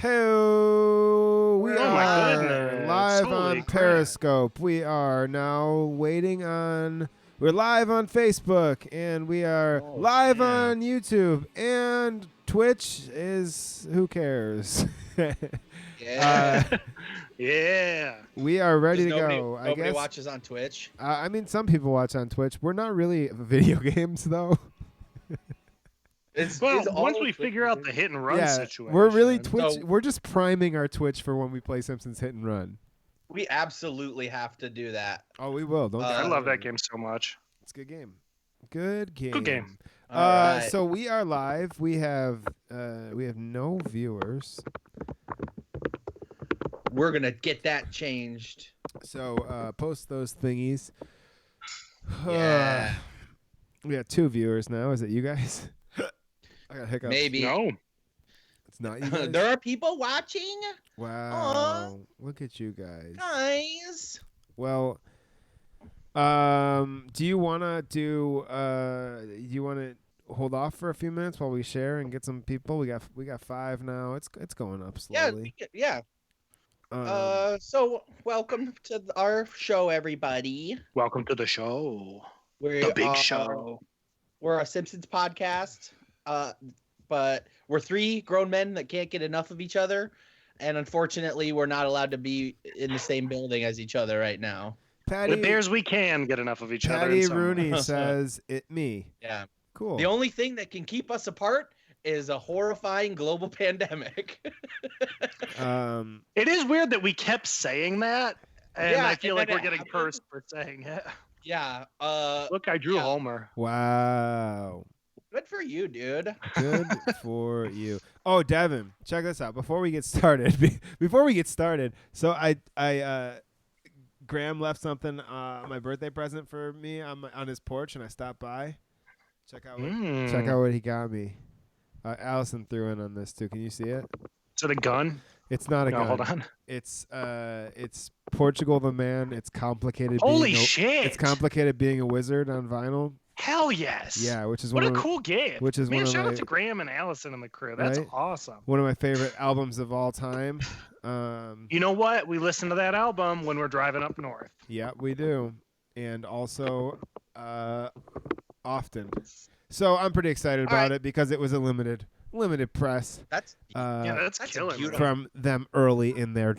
Hey, we my are goodness. live Holy on crap. Periscope. We are now waiting on. We're live on Facebook, and we are live yeah. on YouTube, and Twitch is who cares? Yeah. Yeah. We are ready to nobody, go. I Nobody guess. watches on Twitch. I mean, some people watch on Twitch. We're not really video games, though. Well, It's once all we figure out the hit and run Yeah, situation. we're really Twitch. So- We're just priming our Twitch for when we play Simpsons Hit and Run. We absolutely have to do that. Oh, we will. Don't. I Uh, love that game so much. It's a good game. Good game. Good game. All right. So we are live. We have no viewers. We're gonna get that changed. So post those thingies. Yeah. We got 2 viewers now. Is it you guys? I got hiccups. Maybe. No. It's not you guys. There are people watching, Wow. Look at you guys. guys. Well, do you wanna hold off for a few minutes while we share and get some people? We got 5 now. It's going up slowly. Yeah. So welcome to our show, everybody. Welcome to the show. We're The big show. We're a Simpsons podcast, but we're 3 grown men that can't get enough of each other, and unfortunately, we're not allowed to be in the same building as each other right now. Patty, It appears we can get enough of each other. Patty in some way. Rooney says it me. Yeah. Cool. The only thing that can keep us apart is a horrifying global pandemic. It is weird that we kept saying that, and Yeah, I feel and like then we're it getting happened. cursed for saying it. Yeah. Look, I drew Yeah. Homer. Wow. Good for you, dude. Good for you. Oh, Devin, check this out. Before we get started, so Graham left something, my birthday present for me on his porch, and I stopped by. Check out what he got me. Allison threw in on this too. Can you see it? Is it a gun? It's not a No, gun. hold on. It's Portugal the Man. It's complicated. Holy shit! It's complicated being a wizard on vinyl. Hell yes. Yeah, which is What a one of cool game. which is Man, one of shout my- out to Graham and Allison and the crew. That's Right? awesome. one of my favorite albums of all time. You know what? We listen to that album when we're driving up north. Yeah, we do, and also often. So I'm pretty excited All about right. it because it was a limited press That's Yeah, that's That's killing me. beautiful. from them early in their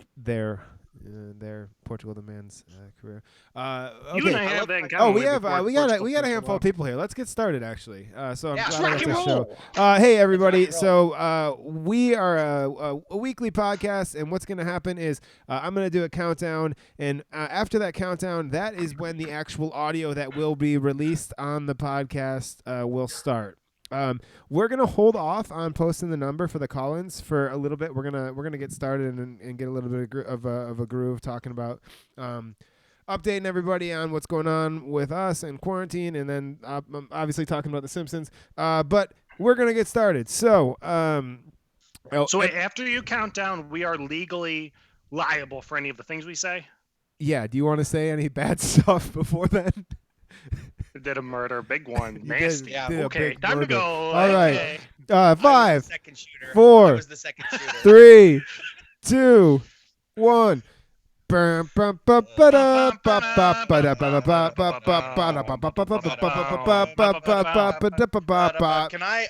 Portugal the Man's career. You Okay. and I I have love that in that. common. Oh, We've we got recorded a handful of people here. Let's get started, actually. So I'm Yeah, glad I Rock got and this show. roll. Hey, everybody. Let's rock and So we are a weekly podcast, and what's going to happen is I'm going to do a countdown, and after that countdown, that is when the actual audio that will be released on the podcast will start. We're gonna hold off on posting the number for the call-ins for a little bit. We're gonna get started and get a little bit of a groove talking about updating everybody on what's going on with us and quarantine, and then obviously talking about The Simpsons. But we're gonna get started. So, So wait, after you count down, we are legally liable for any of the things we say. yeah. Do you want to say any bad stuff before then? We did a murder, big one, You nasty. Yeah, did a Okay, big time to murder. go. All right. Okay. I was the 5, second shooter. 4, I was the second shooter. 3, 2, 1. Can I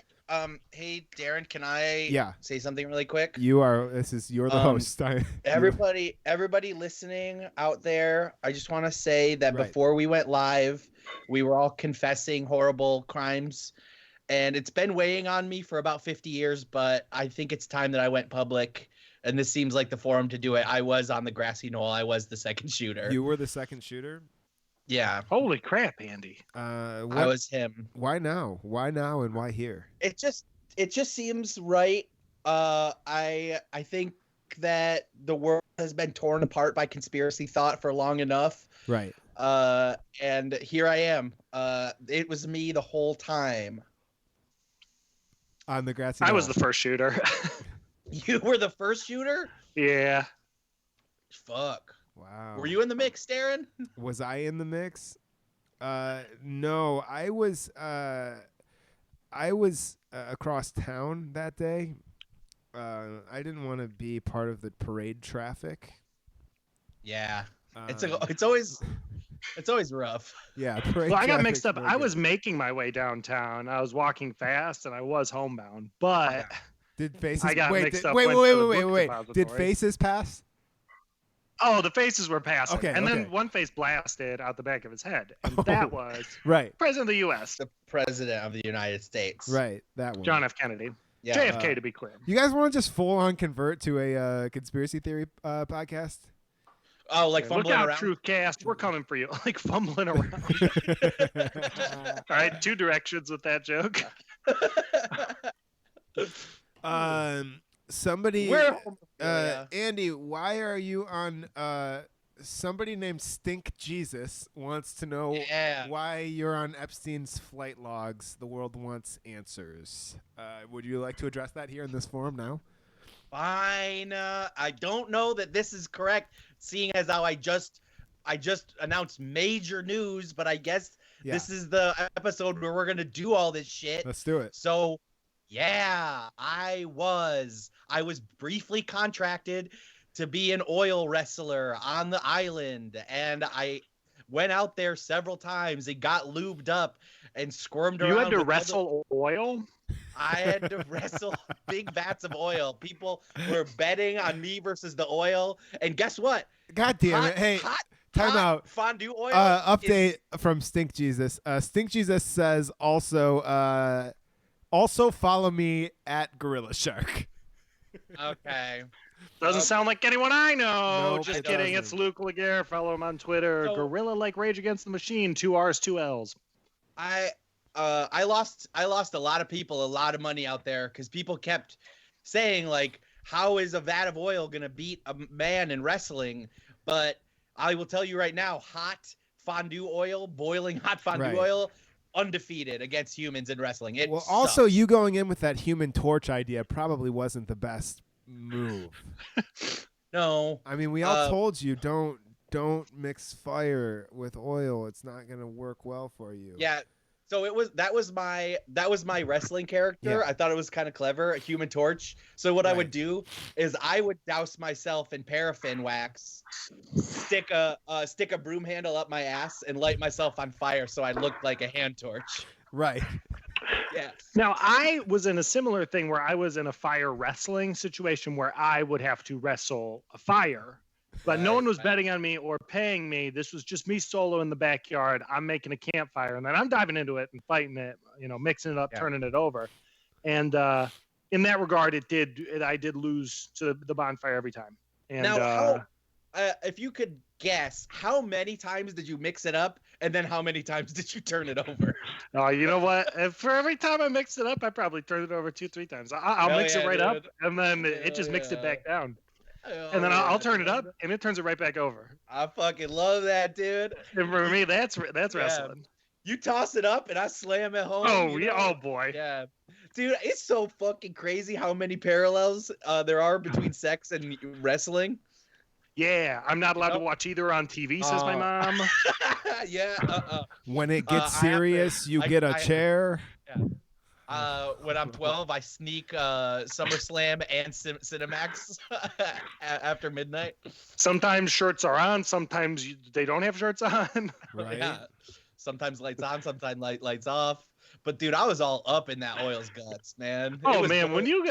hey Darren, can I Yeah. say something really quick? You're the host. Everybody listening out there, I just want to say that Right. before we went live, we were all confessing horrible crimes, and it's been weighing on me for about 50 years, but I think it's time that I went public, and this seems like the forum to do it. I was on the grassy knoll. I was the second shooter. You were the second shooter. Yeah, Holy crap, Andy. I was him. Why now? Why now and why here? It just seems right. I think that the world has been torn apart by conspiracy thought for long enough. Right. And here I am. It was me the whole time. On the grassy I was knoll. the first shooter. You were the first shooter? Yeah. Fuck. Wow. Were you in the mix, Darren? Was I in the mix? No, I was across town that day, I didn't want to be part of the parade traffic. Yeah, it's Um, always rough. Yeah, parade Well, I got traffic's mixed up. no I good. was making my way downtown. I was walking fast, and I was homebound. But Did faces? I got wait, mixed did, up. wait, Went wait, to the wait, wait, book wait. Did depository. faces pass? Oh, the faces were passing. Okay, and okay. then one face blasted out the back of his head. And that was Right. President of the U.S., The President of the United States. Right, that one. John F. Kennedy. Yeah. JFK, to be clear. You guys want to just full on convert to a conspiracy theory podcast? Oh, like Look fumbling out, around. Truthcast. We're coming for you. Like fumbling around. All right, 2 directions with that joke. Somebody, We're Andy, why are you on? Somebody named Stink Jesus wants to know why you're on Epstein's flight logs. The world wants answers. Would you like to address that here in this forum now? Fine. I don't know that this is correct, seeing as how I just announced major news, but I guess this is the episode where we're gonna do all this shit. Let's do it. So, yeah, I was briefly contracted to be an oil wrestler on the island, and I went out there several times and got lubed up and squirmed around. You had to wrestle oil? I had to wrestle big vats of oil. People were betting on me versus the oil, and guess what? God damn it! Hey, time out. Fondue oil. Update from Stink Jesus. Stink Jesus says also follow me at Gorilla Shark. Okay. Doesn't sound like anyone I know. Nope, Just it kidding. doesn't. It's Luke Laguerre. Follow him on Twitter. So- Gorilla like Rage Against the Machine. 2 R's, 2 L's. I lost a lot of people a lot of money out there because people kept saying, like, how is a vat of oil gonna beat a man in wrestling? But I will tell you right now, hot fondue oil, boiling hot fondue Right. oil, undefeated against humans in wrestling. It Well, also sucks. you going in with that Human Torch idea probably wasn't the best move. No. I mean, we all told you don't mix fire with oil. It's not gonna work well for you. Yeah. So that was my wrestling character. Yeah. I thought it was kind of clever, a Human Torch. So what I Right. would do is I would douse myself in paraffin wax, stick a broom handle up my ass, and light myself on fire so I looked like a hand torch. Right. Yeah. Now, I was in a similar thing where I was in a fire wrestling situation where I would have to wrestle a fire. But no one was betting on me or paying me. This was just me solo in the backyard. I'm making a campfire, and then I'm diving into it and fighting it, mixing it up, turning it over. And in that regard, I did lose to the bonfire every time. And Now, if you could guess, how many times did you mix it up, and then how many times did you turn it over? Oh, you know what? For every time I mix it up, I probably turn it over 2-3 times. I'll Hell mix yeah, it right dude. up, and then it just mixed it back down. And then I'll turn it up, and it turns it right back over. I fucking love that, dude. And for me, that's wrestling. You toss it up, and I slam it home. Oh, you yeah. know? Oh, boy. Yeah. Dude, it's so fucking crazy how many parallels there are between sex and wrestling. Yeah, I'm not allowed to watch either on TV, says my mom. Yeah. When it I gets have to- serious, you get a chair. When I'm 12, I sneak SummerSlam and Cinemax after midnight. Sometimes shirts are on, sometimes they don't have shirts on. Right. Yeah. Sometimes lights on, sometimes lights off. But dude, I was all up in that oil's guts, man. Oh man, when you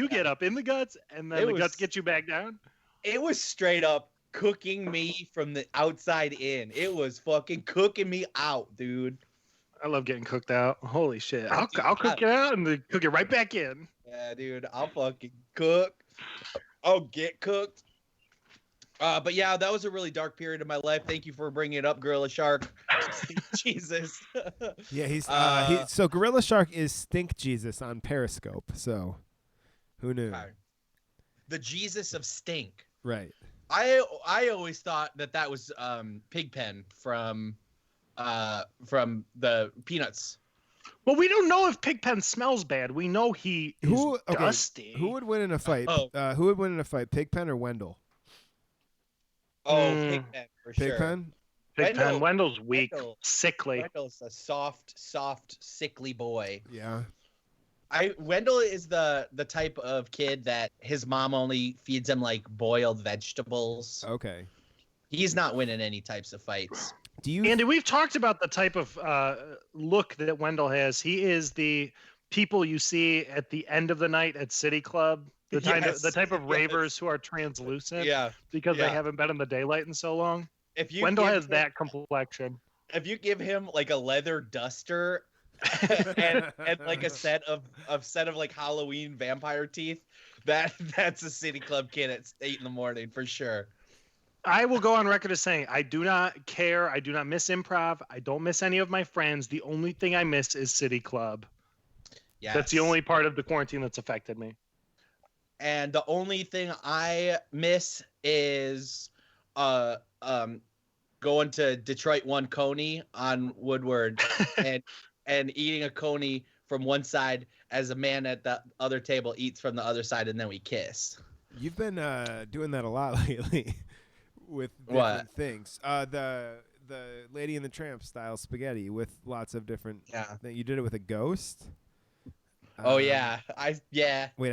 get up in the guts and then the guts get you back down. It was straight up cooking me from the outside in. It was fucking cooking me out, dude. I love getting cooked out. Holy shit. I'll cook it out and then cook it right back in. Yeah, dude, I'll fucking cook. I'll get cooked. But yeah, that was a really dark period of my life. Thank you for bringing it up, Gorilla Shark. Jesus. Yeah, he's so Gorilla Shark is Stink Jesus on Periscope. So, who knew? The Jesus of Stink. Right. I always thought that was Pigpen from the Peanuts. Well, we don't know if Pigpen smells bad. We know he is dusty. Who would win in a fight? Who would win in a fight, Pigpen or Wendell? Oh, Pigpen for sure. Pigpen? Wendell's weak, sickly. Wendell's a soft, sickly boy. Yeah. Wendell is the type of kid that his mom only feeds him like boiled vegetables. Okay. He's not winning any types of fights. Do you? Andy, we've talked about the type of look that Wendell has. He is the people you see at the end of the night at City Club. The type of ravers who are translucent because they haven't been in the daylight in so long. Wendell has that complexion. If you give him like a leather duster and like a set of like Halloween vampire teeth, that's a City Club kid at 8 a.m. for sure. I will go on record as saying I do not care. I do not miss improv. I don't miss any of my friends. The only thing I miss is City Club. Yes. That's the only part of the quarantine that's affected me. And the only thing I miss is going to Detroit One Coney on Woodward and eating a coney from one side as a man at the other table eats from the other side, and then we kiss. You've been doing that a lot lately with different things. The Lady and the Tramp style spaghetti with lots of different. You did it with a ghost. Wait, I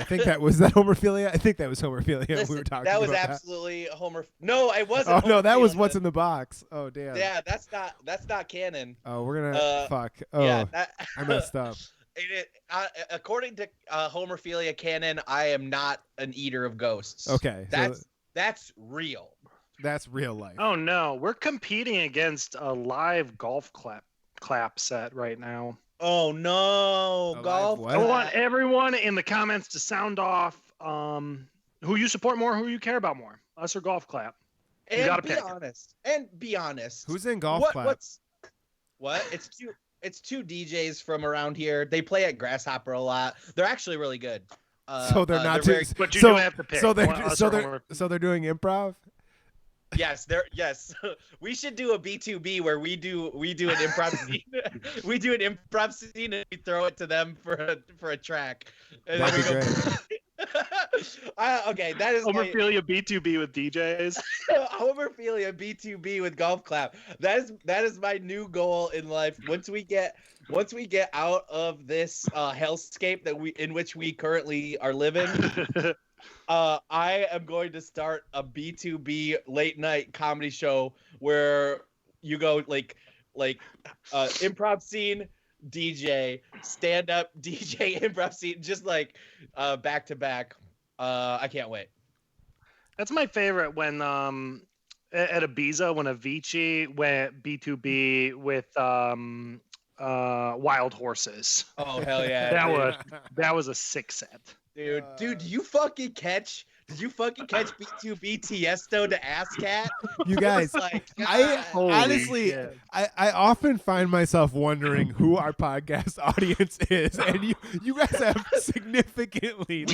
think that was Homerphilia. I think that was Homerphilia. Listen, we were talking that was about absolutely Homer. No, I wasn't. Oh no, that was What's in the Box. Oh damn. Yeah, that's not canon. Oh, we're gonna fuck. Oh, yeah, I messed up. According to Homerphilia canon, I am not an eater of ghosts. Okay, that's real. That's real life. Oh no, we're competing against a live golf clap set right now. Oh no, golf! I want everyone in the comments to sound off who you support more, who you care about more, us or golf clap. And be honest. Who's in golf clap? What? It's two DJs from around here. They play at Grasshopper a lot. They're actually really good. So they're not too. But you don't have to pick. So they're doing improv. Yes, we should do a B2B where we do an improv scene. We do an improv scene and we throw it to them for a track. And that'd be great. Okay, that is Homerphilia B2B with DJs. Homerphilia B2B with golf clap. That is my new goal in life. Once we get out of this hellscape in which we currently are living. I am going to start a B2B late night comedy show where you go like improv scene, DJ, stand up, DJ, improv scene, just like back to back. I can't wait. That's my favorite when at Ibiza when Avicii went B2B with Wild Horses. Oh hell yeah! that was a sick set. Dude, did you fucking catch B2B Tiesto to AssCat? You guys, I honestly, I often find myself wondering who our podcast audience is, and you guys have significantly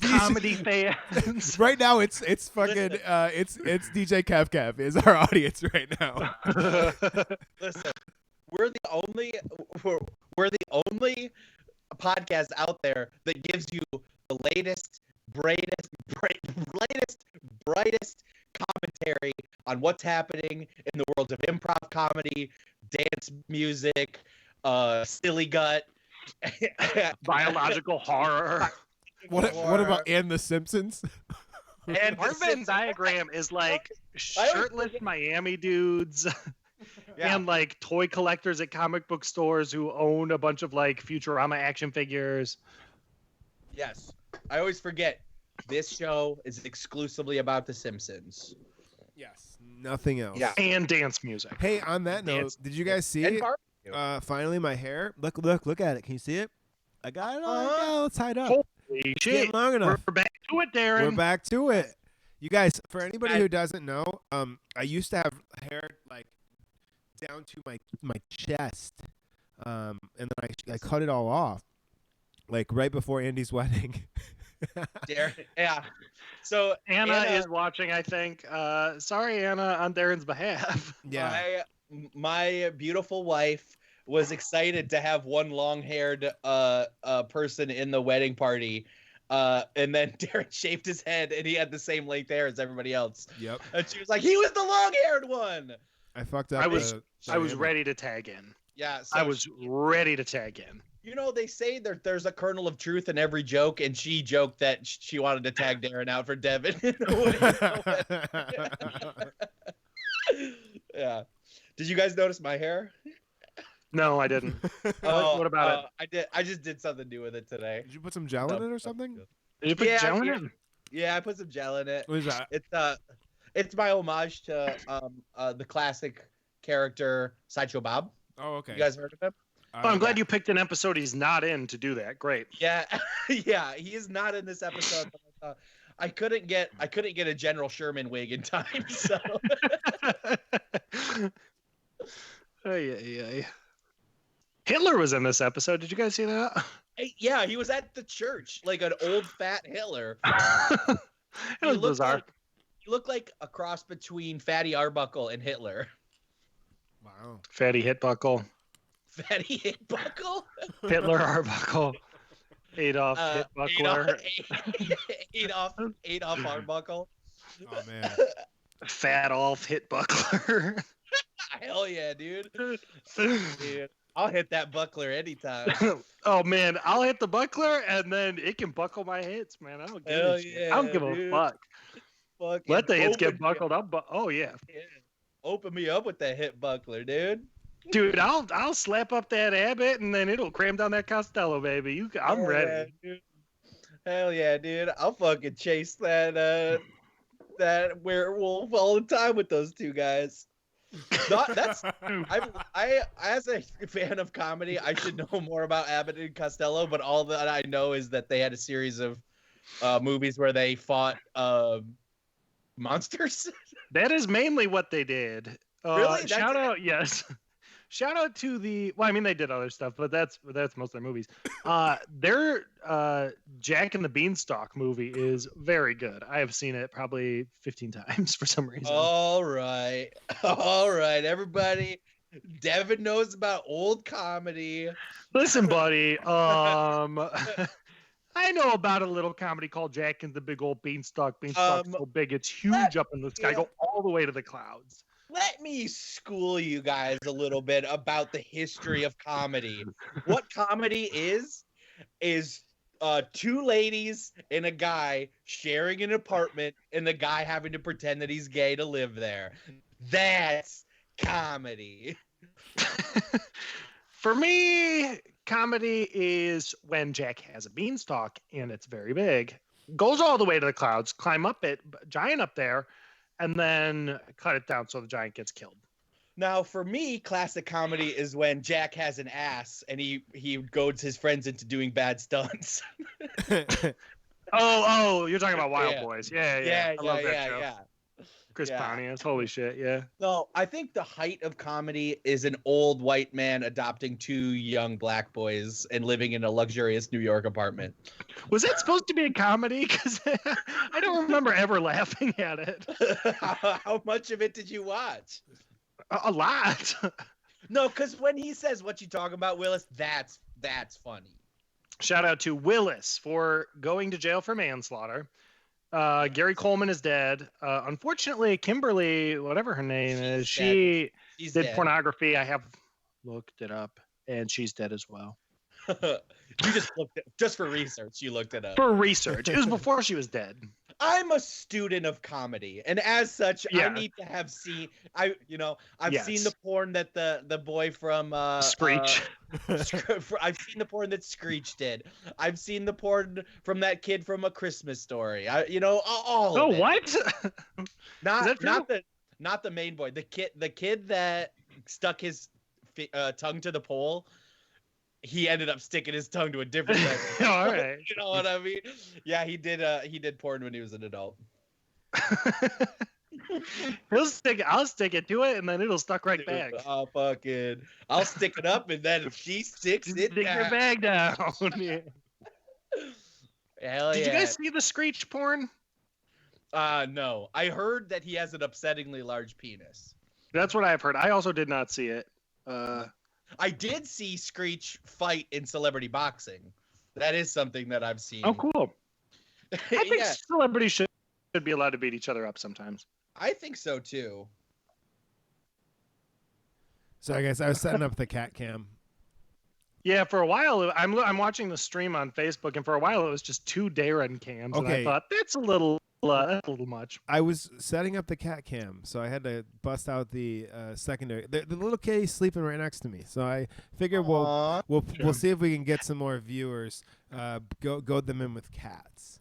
comedy fans. Right now, it's fucking it's DJ Kev is our audience right now. Listen, we're the only podcast out there that gives you the latest, brightest commentary on what's happening in the world of improv comedy, dance music, silly gut, biological horror. What about And the Simpsons? And our Venn diagram is like shirtless Miami dudes. Yeah. And like toy collectors at comic book stores who own a bunch of like Futurama action figures. Yes. I always forget this show is exclusively about The Simpsons. Yes. Nothing else. Yeah. And dance music. Hey, on that note, did you guys see it? Finally my hair. Look at it. Can you see it? I got it all tied up. Holy shit. Long enough. We're back to it, Darren. We're back to it. You guys, for anybody who doesn't know, I used to have hair like down to my chest, and then I cut it all off, like right before Andy's wedding. Yeah. So Anna is watching, I think. Sorry, Anna, on Darren's behalf. Yeah. My beautiful wife was excited to have one long-haired person in the wedding party. And then Darren shaved his head, and he had the same length hair as everybody else. Yep. And she was like, "He was the long-haired one." I fucked up. I was ready to tag in. Yeah. I was ready to tag in. They say there's a kernel of truth in every joke, and she joked that she wanted to tag Darren out for Devin. Yeah. Did you guys notice my hair? No, I didn't. What about it? I did. I just did something new with it today. Did you put some gel in it or something? Did you put gel in it? Yeah, I put some gel in it. What is that? It's my homage to the classic character Sideshow Bob. Oh, okay. You guys heard of him? I'm glad you picked an episode he's not in to do that. Great. Yeah, yeah, he is not in this episode. But I couldn't get a General Sherman wig in time, so. Hitler was in this episode. Did you guys see that? Yeah, he was at the church, like an old fat Hitler. It was bizarre. He looked like a cross between Fatty Arbuckle and Hitler. Wow. Fatty Hitbuckle. Fatty Hitbuckle? Hitler Arbuckle. Adolf Hitbuckler. Adolf Arbuckle. Oh, man. Fat Olf Hitbuckler. Hell yeah, dude. Dude. I'll hit that buckler anytime. Oh man, I'll hit the buckler and then it can buckle my hits, man. I don't give a shit. I don't give a fuck. Let the hits get buckled up. Oh yeah. Open me up with that hit buckler, dude. Dude, I'll slap up that Abbott and then it'll cram down that Costello, baby. I'm ready. Yeah, dude. Hell yeah, dude. I'll fucking chase that werewolf all the time with those two guys. I as a fan of comedy, I should know more about Abbott and Costello, but all that I know is that they had a series of movies where they fought monsters. That is mainly what they did. Really? Shout out, yes. Shout out to they did other stuff, but that's most of their movies. Their Jack and the Beanstalk movie is very good. I have seen it probably 15 times for some reason. All right, everybody. Devin knows about old comedy. Listen, buddy. I know about a little comedy called Jack and the Big Old Beanstalk. Beanstalk's so big, it's huge up in the sky. Go all the way to the clouds. Let me school you guys a little bit about the history of comedy. What comedy is two ladies and a guy sharing an apartment and the guy having to pretend that he's gay to live there. That's comedy. For me, comedy is when Jack has a beanstalk and it's very big, goes all the way to the clouds, climb up it, giant up there, and then cut it down so the giant gets killed. Now, for me, classic comedy is when Jack has an ass and he goads his friends into doing bad stunts. Oh, you're talking about Wild Boys. Yeah. I love that show. Yeah. Chris Pontius, holy shit, yeah. No, I think the height of comedy is an old white man adopting two young black boys and living in a luxurious New York apartment. Was that supposed to be a comedy? Because I don't remember ever laughing at it. How much of it did you watch? A lot. No, because when he says, "What you talking about, Willis?" That's funny. Shout out to Willis for going to jail for manslaughter. Gary Coleman is dead. Unfortunately, Kimberly, whatever her name is, she's did dead. Pornography. I have looked it up, and she's dead as well. You just looked it just for research. You looked it up for research. It was before she was dead. I'm a student of comedy, and as such, I need to have seen. I've seen the porn that the boy from Screech. I've seen the porn that Screech did. I've seen the porn from that kid from A Christmas Story. All of it. What? Not the main boy. The kid that stuck his tongue to the pole. He ended up sticking his tongue to a different thing. All right. You know what I mean? Yeah, he did porn when he was an adult. I'll stick it to it, and then it'll stuck right back. Oh, fucking! I'll stick it up, and then she sticks it down. Stick your bag down. Yeah. Hell Did you guys see the Screech porn? No. I heard that he has an upsettingly large penis. That's what I've heard. I also did not see it. I did see Screech fight in celebrity boxing. That is something that I've seen. Oh, cool. I think celebrities should be allowed to beat each other up sometimes. I think so, too. So I guess I was setting up the cat cam. Yeah, for a while I'm watching the stream on Facebook, and for a while it was just 2 Darren cams, and I Okay. thought that's a little much. I was setting up the cat cam, so I had to bust out the secondary. The little kitty's sleeping right next to me, so I figured Aw. we'll see if we can get some more viewers. Goad them in with cats.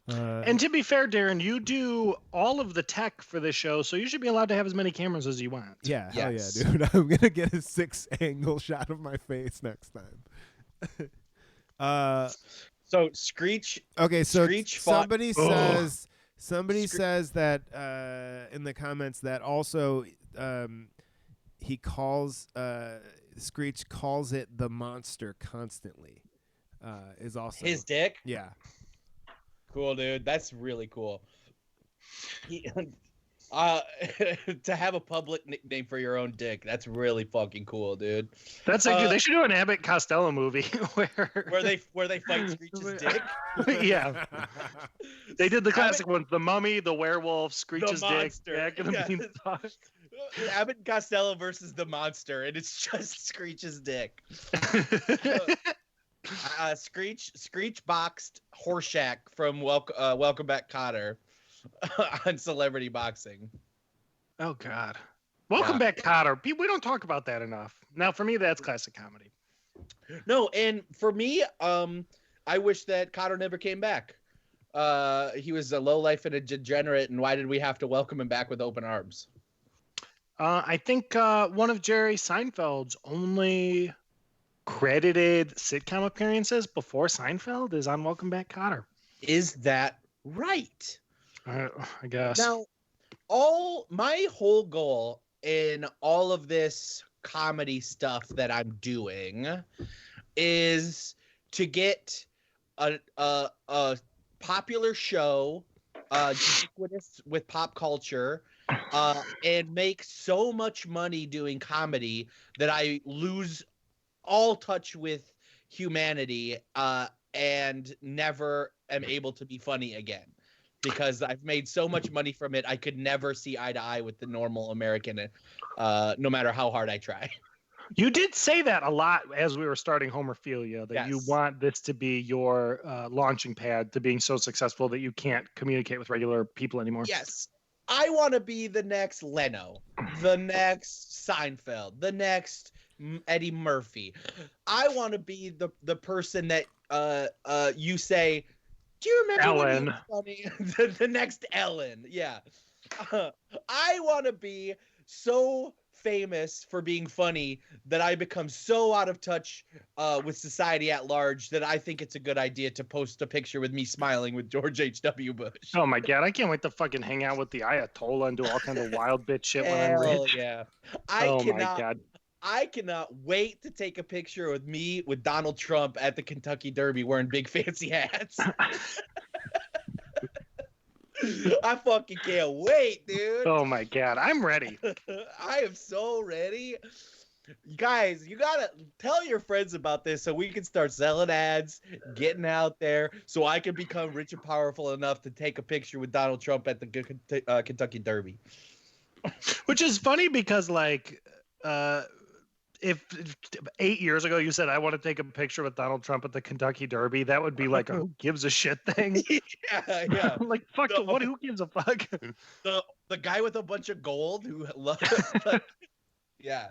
And to be fair, Darren, you do all of the tech for this show, so you should be allowed to have as many cameras as you want. Yeah, Yes. hell yeah, dude. I'm gonna get a 6-angle shot of my face next time. So Screech. Okay, so Screech fought- somebody says that in the comments that also he calls Screech calls it the monster constantly. Is also His dick. yeah. Cool, dude. That's really cool. To have a public nickname for your own dick, that's really fucking cool, dude. That's they should do an Abbott Costello movie Where they fight Screech's dick. Yeah, they did the classic ones: the mummy, the werewolf, Screech's dick. monster. Yeah, gonna be Abbott and Costello versus the monster, and it's just Screech's dick. Screech boxed Horshack from Welcome Back, Kotter on Celebrity Boxing. Oh God, Welcome Back, Kotter. We don't talk about that enough. Now, for me, that's classic comedy. No, and for me, I wish that Kotter never came back. He was a lowlife and a degenerate, and why did we have to welcome him back with open arms? I think one of Jerry Seinfeld's only credited sitcom appearances before Seinfeld is on Welcome Back, Kotter. Is that right? I guess. Now, my whole goal in all of this comedy stuff that I'm doing is to get a popular show, ubiquitous with pop culture, and make so much money doing comedy that I lose all touch with humanity and never am able to be funny again, because I've made so much money from it. I could never see eye to eye with the normal American, no matter how hard I try. You did say that a lot as we were starting Homerphilia, that you Yes. want this to be your launching pad to being so successful that you can't communicate with regular people anymore. Yes. I want to be the next Leno, the next Seinfeld, the next Eddie Murphy. I want to be the person that you say, do you remember when he was funny? the next Ellen. Yeah. I want to be so famous for being funny that I become so out of touch with society at large that I think it's a good idea to post a picture with me smiling with George H.W. Bush. Oh my God, I can't wait to fucking hang out with the Ayatollah and do all kinds of wild bitch shit when I'm Hell rich. yeah. My God. I cannot wait to take a picture with me with Donald Trump at the Kentucky Derby wearing big fancy hats. I fucking can't wait, dude. Oh my God, I'm ready. I am so ready. Guys, you gotta tell your friends about this so we can start selling ads, getting out there, so I can become rich and powerful enough to take a picture with Donald Trump at the Kentucky Derby. Which is funny because, like, if 8 years ago you said I want to take a picture with Donald Trump at the Kentucky Derby, that would be like a who gives a shit thing. Yeah. Like, fuck, who gives a fuck? The guy with a bunch of gold who loves. Yeah.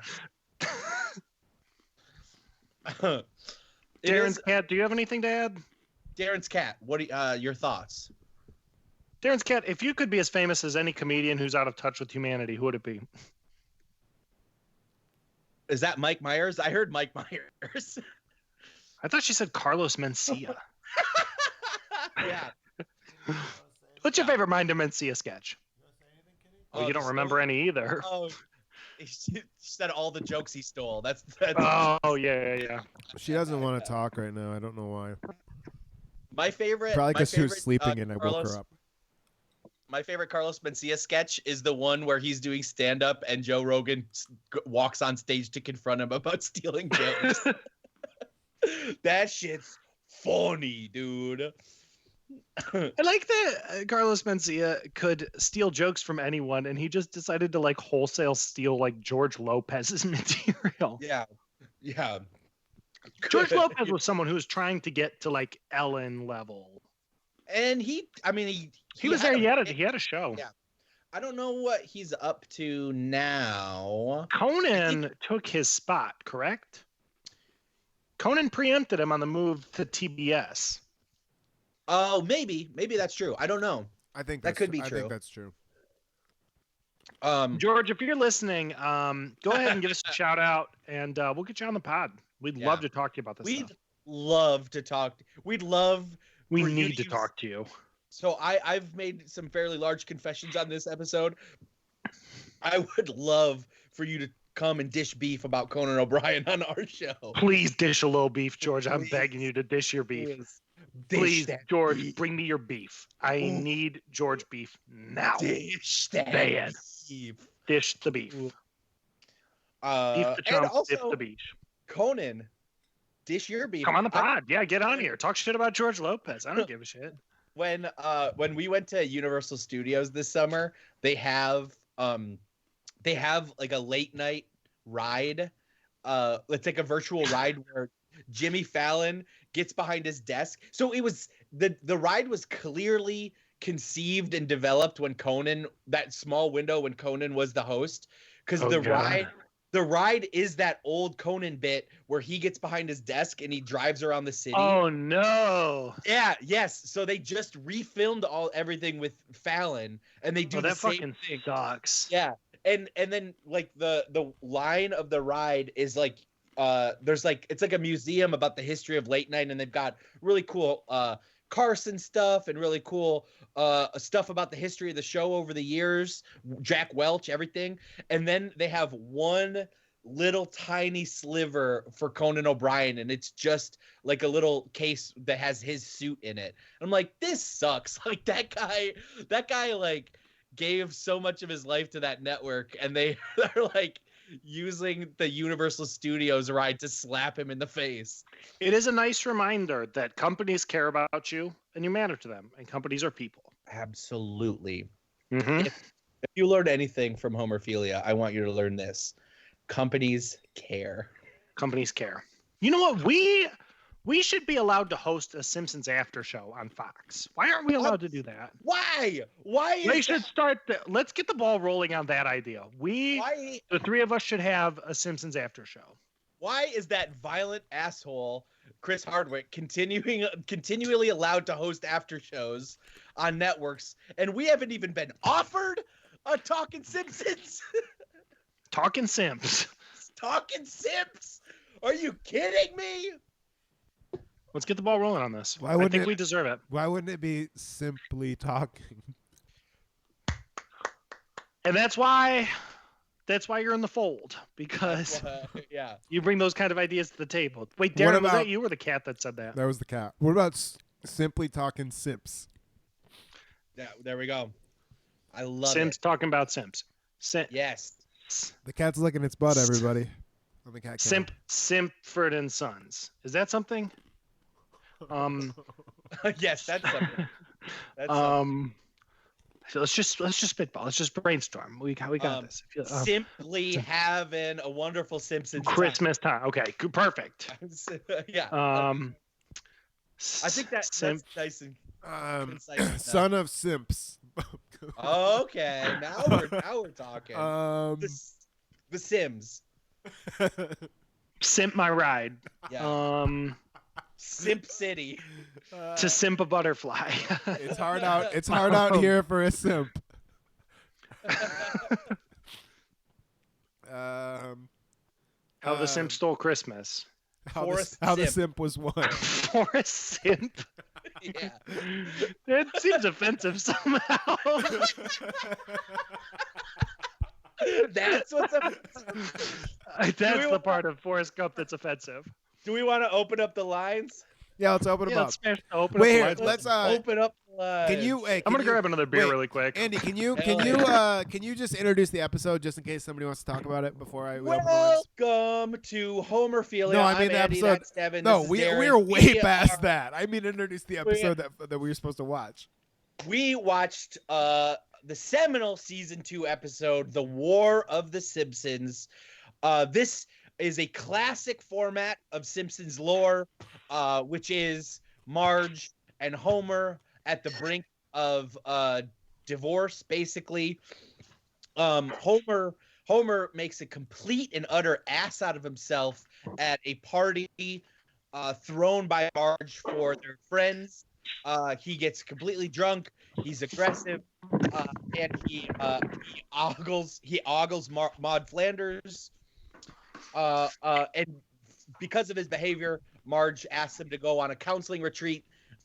Darren's cat, do you have anything to add? Darren's cat. What are your thoughts? Darren's cat, if you could be as famous as any comedian who's out of touch with humanity, who would it be? Is that Mike Myers? I heard Mike Myers. I thought she said Carlos Mencia. Yeah. What's your favorite Mind of Mencia sketch? Oh, you don't the remember story? any either. Oh, she said all the jokes he stole. That's Oh, yeah. She doesn't want to talk right now. I don't know why. my favorite. Probably because she was favorite, sleeping and I woke Carlos- her up. My favorite Carlos Mencia sketch is the one where he's doing stand-up and Joe Rogan walks on stage to confront him about stealing jokes. That shit's funny, dude. I like that Carlos Mencia could steal jokes from anyone, and he just decided to like wholesale steal like George Lopez's material. Yeah. George Lopez was someone who was trying to get to like Ellen level. And he was there. He had a show. Yeah. I don't know what he's up to now. Conan took his spot, correct? Conan preempted him on the move to TBS. Oh, maybe that's true. I don't know. I think that could be I true. think that's true. George, if you're listening, go ahead and give us a shout out, and we'll get you on the pod. We'd love to talk to you about this. We'd love to talk. We need to talk to you. So I've made some fairly large confessions on this episode. I would love for you to come and dish beef about Conan O'Brien on our show. Please dish a little beef, George. I'm begging you to dish your beef. Please, George, beef. Bring me your beef. I need George beef now. Dish that beef. Dish the beef. Beef the and also, dish the beef. Conan, dish your beef. Come on the pod. Yeah, get on here. Talk shit about George Lopez. I don't give a shit. When we went to Universal Studios this summer, they have like a late night ride. It's like a virtual ride where Jimmy Fallon gets behind his desk. So it was the ride was clearly conceived and developed when Conan, that small window when Conan was the host, because the ride is that old Conan bit where he gets behind his desk and he drives around the city. Oh no! Yeah, yes. So they just refilmed everything with Fallon, and they do the same fucking thing. Sucks. Yeah, and then like the line of the ride is like there's like it's like a museum about the history of late night, and they've got really cool Carson stuff and really cool stuff about the history of the show over the years, Jack Welch, everything. And then they have one little tiny sliver for Conan O'Brien, and it's just like a little case that has his suit in it. I'm like, this sucks. Like that guy like gave so much of his life to that network, and they're like using the Universal Studios ride to slap him in the face. It is a nice reminder that companies care about you and you matter to them, and companies are people. Absolutely. Mm-hmm. If you learn anything from Homerphilia, I want you to learn this. Companies care. Companies care. You know what? We should be allowed to host a Simpsons after show on Fox. Why aren't we allowed to do that? Why? They should start. Let's get the ball rolling on that idea. The three of us should have a Simpsons after show. Why is that violent asshole Chris Hardwick continually allowed to host after shows on networks, and we haven't even been offered a Talking Simpsons? Talking Simps. Talking Simps? Are you kidding me? Let's get the ball rolling on this. I think we deserve it. Why wouldn't it be simply talking? And that's why you're in the fold, because you bring those kind of ideas to the table. Wait, Darren, was that you or the cat that said that? That was the cat. What about simply talking Simps? Yeah, there we go. I love Simps it. Talking about Simps. Yes. The cat's licking its butt, everybody. On the cat Simpford and Sons. Is that something? Yes, that's something. So let's just spitball. Let's just brainstorm. We got this. Simply having a wonderful Simpsons Christmas time. Okay, perfect. Yeah. I think that's nice and concise. Son of Simps. Okay, now we're talking. The Sims. Simp my ride. Yeah. Simp City. To simp a butterfly. It's hard out. It's hard out here for a simp. How the simp stole Christmas. How the simp was won. For a simp. Yeah. That seems offensive somehow. That's what's offensive. That's the part of Forrest Gump that's offensive. Do we want to open up the lines? Yeah, let's open them up. Let's open up the lines. Can you? I'm gonna grab another beer really quick. Andy, can you just introduce the episode just in case somebody wants to talk about it before we open the lines? Welcome to Homerphilia. No, I mean I'm the Andy, episode. that's Devin, No, this is we're Darren. way past that. I mean, introduce the episode that we were supposed to watch. We watched the seminal season 2 episode, "The War of the Simpsons." This is a classic format of Simpsons lore, which is Marge and Homer at the brink of divorce, basically. Homer makes a complete and utter ass out of himself at a party thrown by Marge for their friends. He gets completely drunk. He's aggressive, and he ogles Maud Flanders. And because of his behavior, Marge asks him to go on a counseling retreat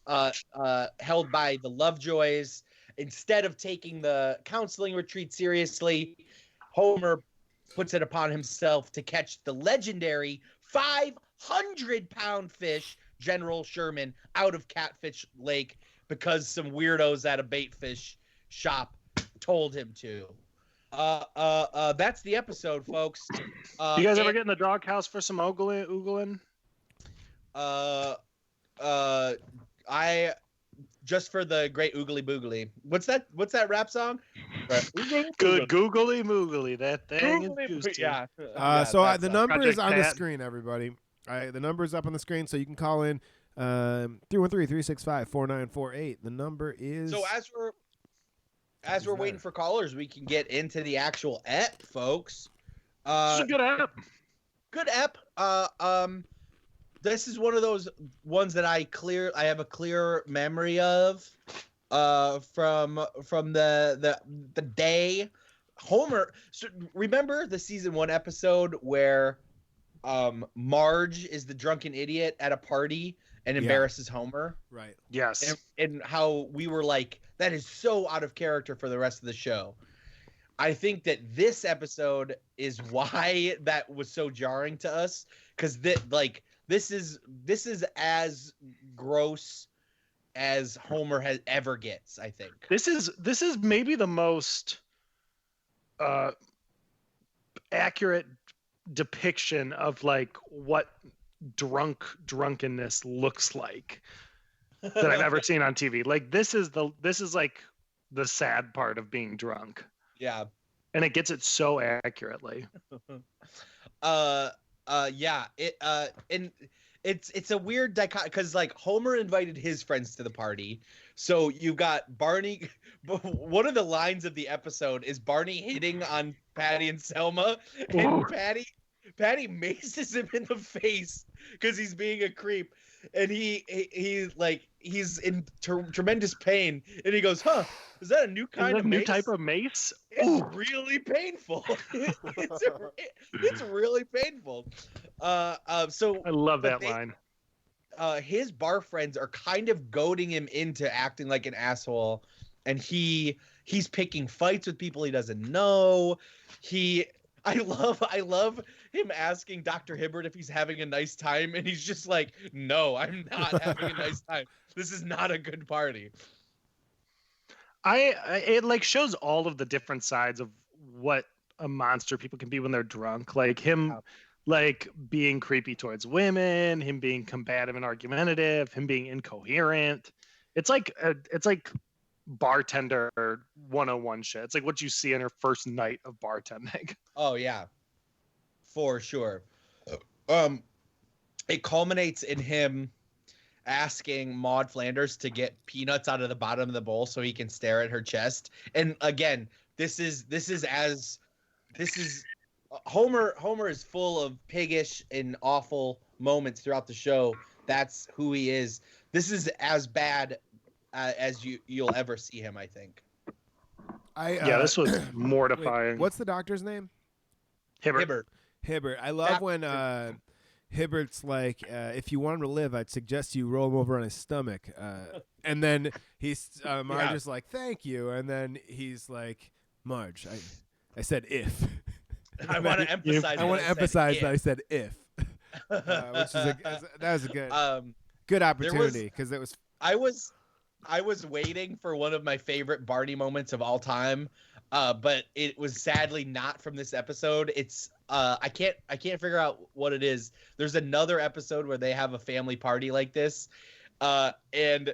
held by the Lovejoys. Instead of taking the counseling retreat seriously, Homer puts it upon himself to catch the legendary 500-pound fish, General Sherman, out of Catfish Lake because some weirdos at a bait fish shop told him to. That's the episode, folks. You guys ever get in the doghouse for some oogling? I just for the great oogly boogly. What's that rap song? Good googly moogly. That thing is juicy. Yeah. The number is Project on the Pat. screen, everybody. The number is up on the screen, so you can call in 313-365-4948. The number is. So as we're waiting for callers, we can get into the actual ep, folks. This is a good app. Good ep. This is one of those ones that I have a clear memory of from the day Homer. So remember the season 1 episode where Marge is the drunken idiot at a party and embarrasses Homer? Right. Yes. And how we were like, that is so out of character for the rest of the show. I think that this episode is why that was so jarring to us, because this is as gross as Homer has ever gets, I think. This is maybe the most accurate depiction of like what drunkenness looks like that I've ever seen on TV. Like this is like the sad part of being drunk. Yeah. And it gets it so accurately. And it's a weird dichotomy because like Homer invited his friends to the party, so you've got Barney. One of the lines of the episode is Barney hitting on Patty and Selma, and Patty maces him in the face because he's being a creep, and he's in tremendous pain, and he goes, "Huh? Is that a new kind of mace? New type of mace? It's really painful. it's really painful." So I love that line. His bar friends are kind of goading him into acting like an asshole, and he's picking fights with people he doesn't know. I love him asking Dr. Hibbert if he's having a nice time, and he's just like, "No, I'm not having a nice time. This is not a good party." It like shows all of the different sides of what a monster people can be when they're drunk. Like him, like being creepy towards women, him being combative and argumentative, him being incoherent. It's like bartender 101 shit. It's like what you see on your first night of bartending. Oh yeah, for sure. It culminates in him asking Maud Flanders to get peanuts out of the bottom of the bowl so he can stare at her chest. And again, Homer is full of piggish and awful moments throughout the show. That's who he is. This is as bad as you'll ever see him, I think. This was mortifying. Wait, what's the doctor's name? Hibbert. I love when Hibbert's like, if you want him to live, I'd suggest you roll him over on his stomach. And then Marge is like, thank you. And then he's like, Marge, I said if. I want to emphasize that I said if. Which is that was a good opportunity because it was. I was waiting for one of my favorite Barney moments of all time, but it was sadly not from this episode. It's I can't figure out what it is. There's another episode where they have a family party like this, and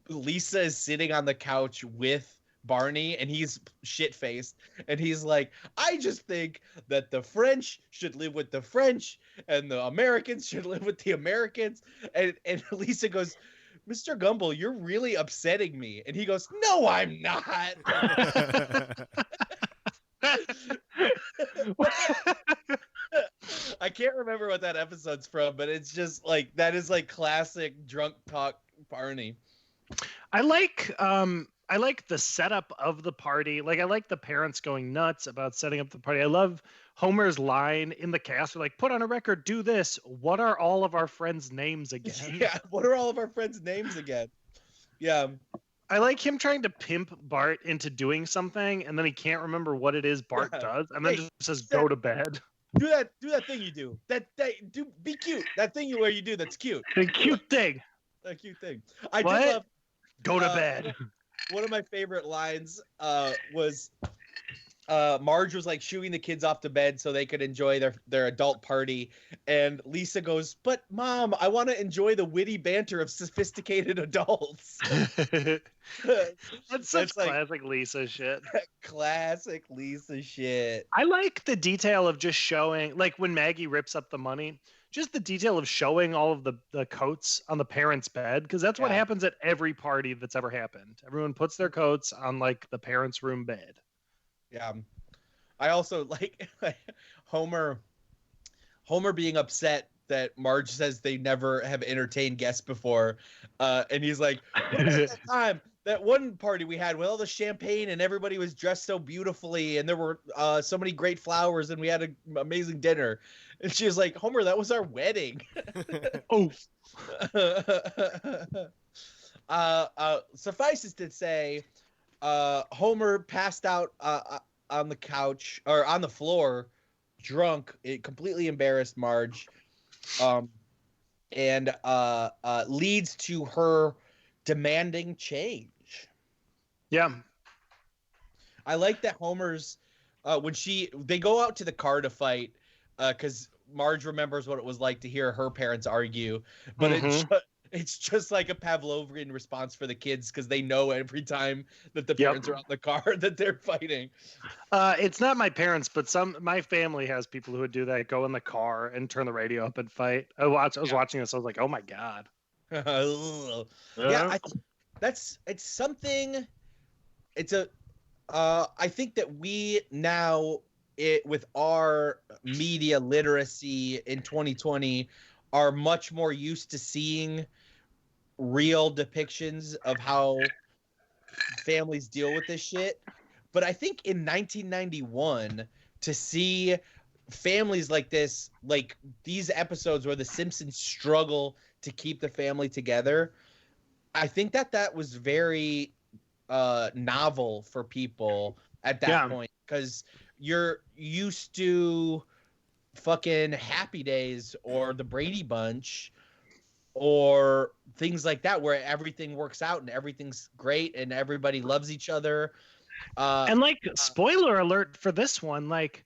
Lisa is sitting on the couch with Barney, and he's shit-faced, and he's like, I just think that the French should live with the French and the Americans should live with the Americans. And Lisa goes, Mr. Gumble, you're really upsetting me. And he goes, no, I'm not. I can't remember what that episode's from, but it's just like, that is like classic drunk talk Barney. I like the setup of the party. Like, I like the parents going nuts about setting up the party. I love Homer's line in the cast. They're like, put on a record, do this. What are all of our friends' names again? Yeah, what are all of our friends' names again? Yeah. I like him trying to pimp Bart into doing something, and then he can't remember what it is Bart does, and then just says, go to bed. Do that thing you do. Be cute. That thing where you do that's cute. The cute thing. A cute thing. I did love go to bed. One of my favorite lines was Marge was like shooing the kids off to bed so they could enjoy their adult party, and Lisa goes, but Mom, I want to enjoy the witty banter of sophisticated adults. That's such classic Lisa shit. Classic Lisa shit. I like the detail of just showing, like when Maggie rips up the money, just the detail of showing all of the coats on the parents' bed, because that's what happens at every party that's ever happened. Everyone puts their coats on like the parents' room bed. Yeah. I also like Homer being upset that Marge says they never have entertained guests before. And he's like, that time, that one party we had with all the champagne and everybody was dressed so beautifully and there were so many great flowers and we had an amazing dinner. And she was like, Homer, that was our wedding. Oh. Suffice it to say, Homer passed out on the couch or on the floor, drunk. It completely embarrassed Marge, and leads to her demanding change. Yeah, I like that Homer's when they go out to the car to fight, because Marge remembers what it was like to hear her parents argue, but it's just like a Pavlovian response for the kids because they know every time that the parents are on the car that they're fighting. It's not my parents, but my family has people who would do that, go in the car and turn the radio up and fight. I was watching this. I was like, oh my God. Yeah, it's something. I think that we now, with our media literacy in 2020, are much more used to seeing real depictions of how families deal with this shit. But I think in 1991, to see families like this, like these episodes where the Simpsons struggle to keep the family together, I think that was very novel for people at that point, because you're used to fucking Happy Days or the Brady Bunch or things like that where everything works out and everything's great and everybody loves each other. And like, spoiler alert for this one, like,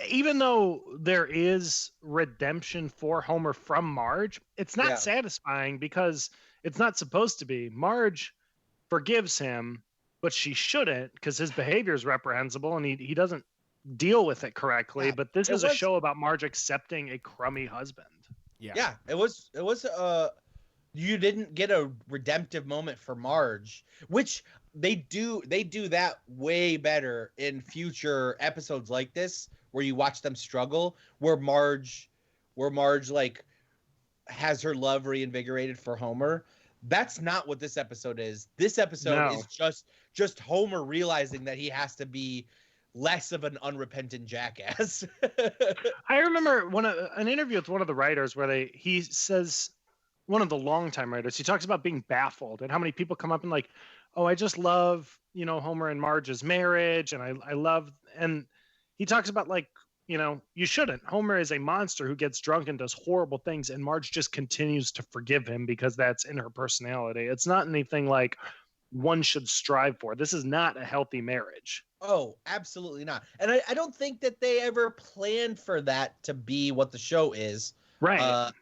even though there is redemption for Homer from Marge, it's not satisfying because it's not supposed to be. Marge forgives him, but she shouldn't, because his behavior is reprehensible and he doesn't deal with it correctly. But this is a show about Marge accepting a crummy husband. Yeah, it was you didn't get a redemptive moment for Marge, which they do that way better in future episodes like this, where you watch them struggle, where Marge like has her love reinvigorated for Homer. That's not what this episode is. This episode is just Homer realizing that he has to be less of an unrepentant jackass. I remember an interview with one of the writers where he says, one of the longtime writers, he talks about being baffled and how many people come up and like, oh, I just love, Homer and Marge's marriage. And I love, and he talks about like, you shouldn't. Homer is a monster who gets drunk and does horrible things. And Marge just continues to forgive him because that's in her personality. It's not anything like one should strive for. This is not a healthy marriage. Oh, absolutely not. And I don't think that they ever planned for that to be what the show is. Right.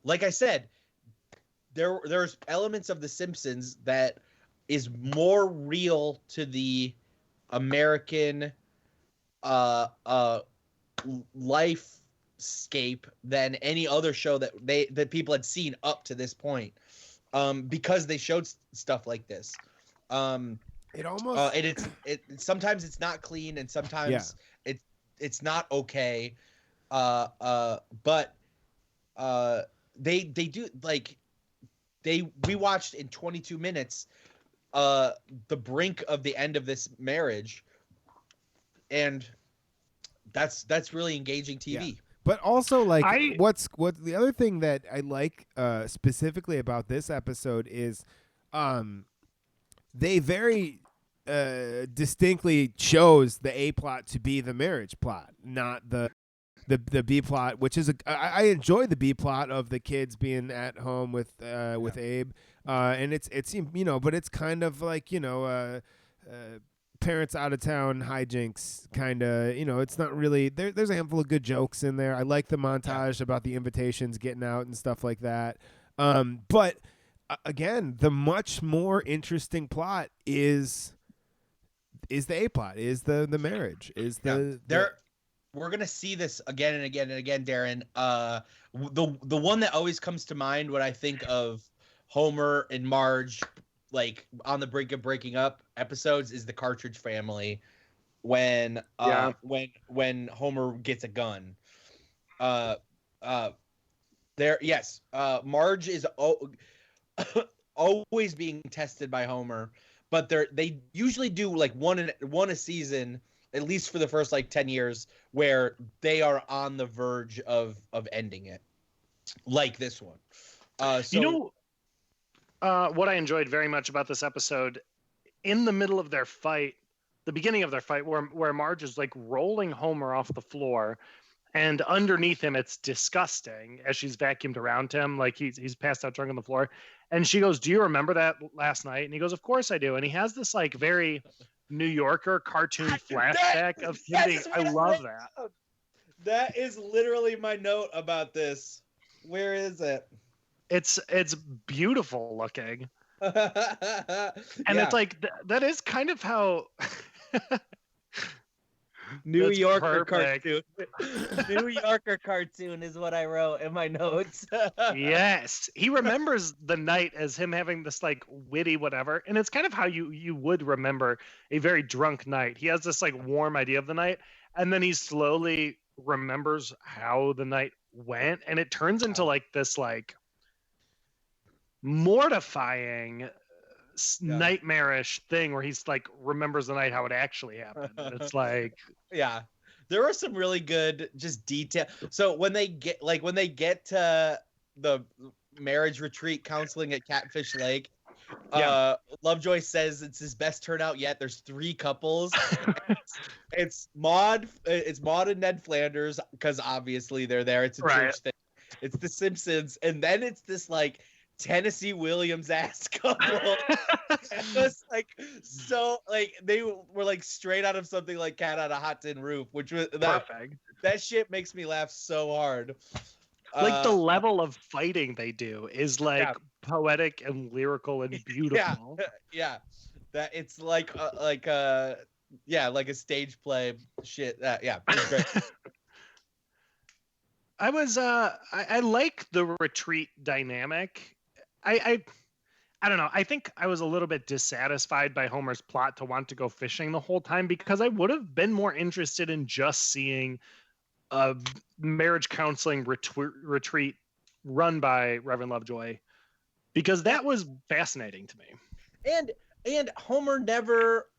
Like I said, there's elements of The Simpsons that is more real to the American lifescape than any other show that people had seen up to this point, because they showed stuff like this. It almost and sometimes it's not clean, and sometimes it's not okay. But they do, like, we watched in 22 minutes the brink of the end of this marriage, and that's really engaging TV. Yeah. But also, like, what the other thing that I like specifically about this episode is they very distinctly chose the A plot to be the marriage plot, not the B plot, which is I enjoy the B plot of the kids being at home with Abe, and it's you know, but it's kind of like, you know, parents out of town hijinks, kind of, you know. It's not really there's a handful of good jokes in there. I like the montage about the invitations getting out and stuff like that, but again, the much more interesting plot is the A plot, is the marriage, is we're gonna see this again and again and again, Darren. The one that always comes to mind when I think of Homer and Marge, like, on the brink of breaking up episodes, is the Cartridge Family, when Homer gets a gun. Marge is always being tested by Homer, but they usually do like one a season, at least for the first like 10 years, where they are on the verge of ending it, like this one. You know, what I enjoyed very much about this episode, in the middle of their fight, the beginning of their fight, where Marge is like rolling Homer off the floor, and underneath him it's disgusting as she's vacuumed around him, like he's passed out drunk on the floor, and she goes, "Do you remember that last night?" And he goes, "Of course I do." And he has this like very New Yorker cartoon flashback of him being, I love that. That is literally my note about this. Where is it? It's beautiful looking. And it's like that is kind of how New Yorker cartoon. New Yorker cartoon is what I wrote in my notes. Yes, he remembers the night as him having this like witty whatever, and it's kind of how you would remember a very drunk night. He has this like warm idea of the night, and then he slowly remembers how the night went, and it turns into like this like mortifying nightmarish thing where he's like remembers the night how it actually happened. It's like, yeah, there are some really good just detail. So when they get to the marriage retreat counseling at Catfish Lake, Lovejoy says it's his best turnout yet. There's 3 couples. It's Maude and Ned Flanders, because obviously they're there. It's a church thing. It's the Simpsons, and then it's this like Tennessee Williams ass couple. It was like, so like they were like straight out of something like Cat on a Hot Tin Roof, which was perfect. That shit makes me laugh so hard. Like the level of fighting they do is like poetic and lyrical and beautiful. Yeah. That it's like a stage play shit. It's great. I like the retreat dynamic. I don't know. I think I was a little bit dissatisfied by Homer's plot to want to go fishing the whole time, because I would have been more interested in just seeing a marriage counseling retreat run by Reverend Lovejoy, because that was fascinating to me. And Homer never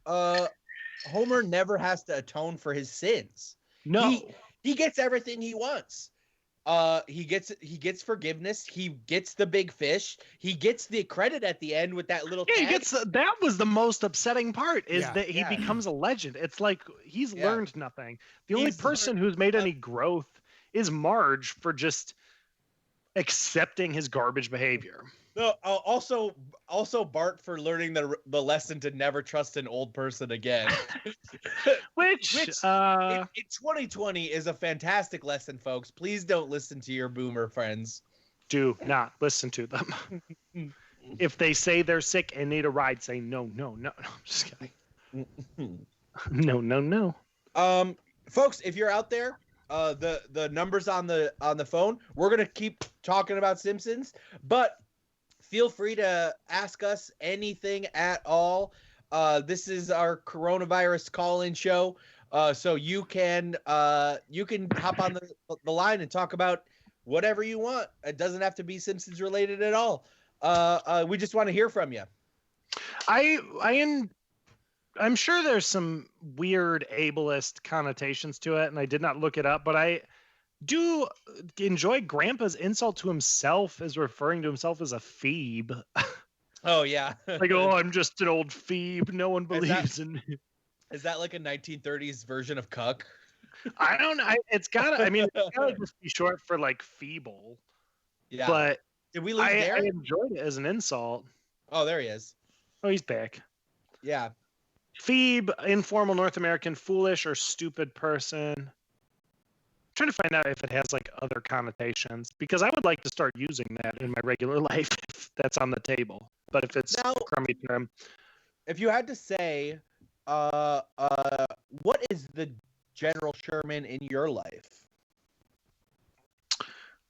has to atone for his sins. No, he gets everything he wants. He gets forgiveness. He gets the big fish. He gets the credit at the end with that little tag. That was the most upsetting part, is that he becomes a legend. It's like he's learned nothing. The only person who's made any growth is Marge, for just accepting his garbage behavior. No, also Bart for learning the lesson to never trust an old person again. which in 2020 is a fantastic lesson, folks. Please don't listen to your boomer friends. Do not listen to them. if they say they're sick and need a ride, say no. I'm just kidding. No. Folks, if you're out there, the numbers on the phone, we're gonna keep talking about Simpsons, but feel free to ask us anything at all. This is our coronavirus call-in show, so you can hop on the line and talk about whatever you want. It doesn't have to be Simpsons related at all. We just want to hear from you. I'm sure there's some weird ableist connotations to it, and I did not look it up, but I do enjoy Grandpa's insult to himself as referring to himself as a phoebe. Oh yeah. Like, oh, I'm just an old phoebe. No one believes in me. Is that like a 1930s version of cuck? I don't know. It's gotta just be short for like feeble. Yeah. But did we lose I Darren? enjoyed it as an insult. Oh, there he is. Oh, he's back. Yeah. Phoebe, informal North American, foolish or stupid person. I'm trying to find out if it has like other connotations, because I would like to start using that in my regular life if that's on the table. But if it's a crummy term. If you had to say, what is the General Sherman in your life?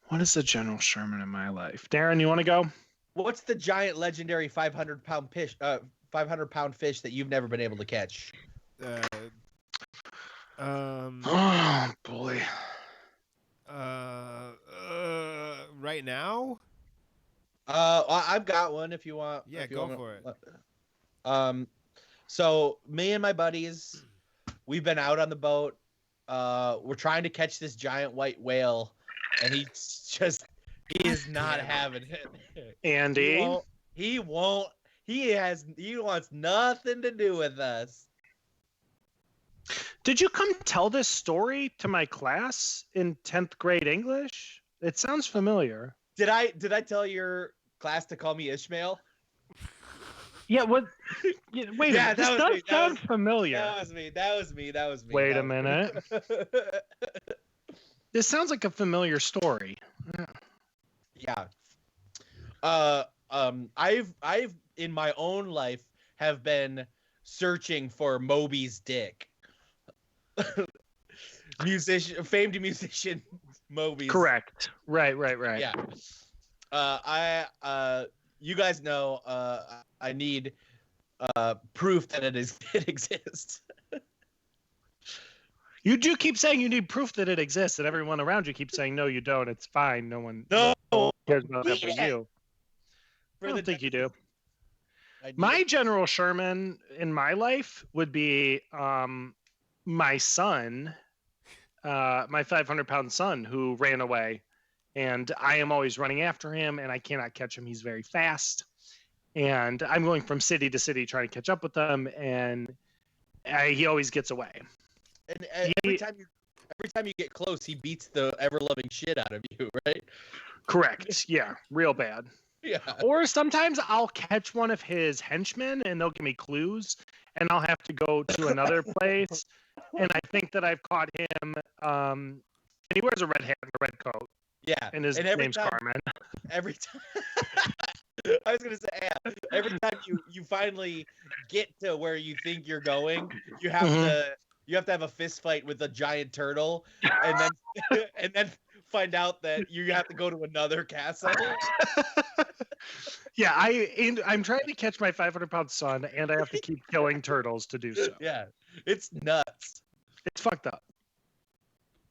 What is the General Sherman in my life? Darren, you want to go? What's the giant legendary 500-pound fish? 500-pound fish that you've never been able to catch? Oh boy. Right now? I've got one if you want. Yeah, go for it. So me and my buddies, we've been out on the boat. We're trying to catch this giant white whale, and he is not having it. Andy? He won't. He wants nothing to do with us. Did you come tell this story to my class in 10th grade English? It sounds familiar. Did I tell your class to call me Ishmael? Yeah, what? Wait, yeah, this does sound familiar. That was me. Wait a minute. This sounds like a familiar story. Yeah. I've in my own life have been searching for Moby's dick. Famed musician Moby's. Correct. Right. Yeah. You guys know I need proof that it exists. You do keep saying you need proof that it exists, and everyone around you keeps saying no, you don't. It's fine. No one cares about that but you. I don't think you do. My General Sherman in my life would be my son, my 500-pound son who ran away. And I am always running after him, and I cannot catch him. He's very fast. And I'm going from city to city trying to catch up with him, and he always gets away. And every time you get close, he beats the ever-loving shit out of you, right? Correct. Yeah, real bad. Yeah. Or sometimes I'll catch one of his henchmen, and they'll give me clues, and I'll have to go to another place. And I think that I've caught him. And he wears a red hat and a red coat. Yeah. And his name's Carmen. Every time. I was going to say, yeah, every time you finally get to where you think you're going, you have to have a fist fight with a giant turtle, and then find out that you have to go to another castle. Yeah, I'm trying to catch my 500-pound son, and I have to keep killing turtles to do so. Yeah, it's nuts. It's fucked up.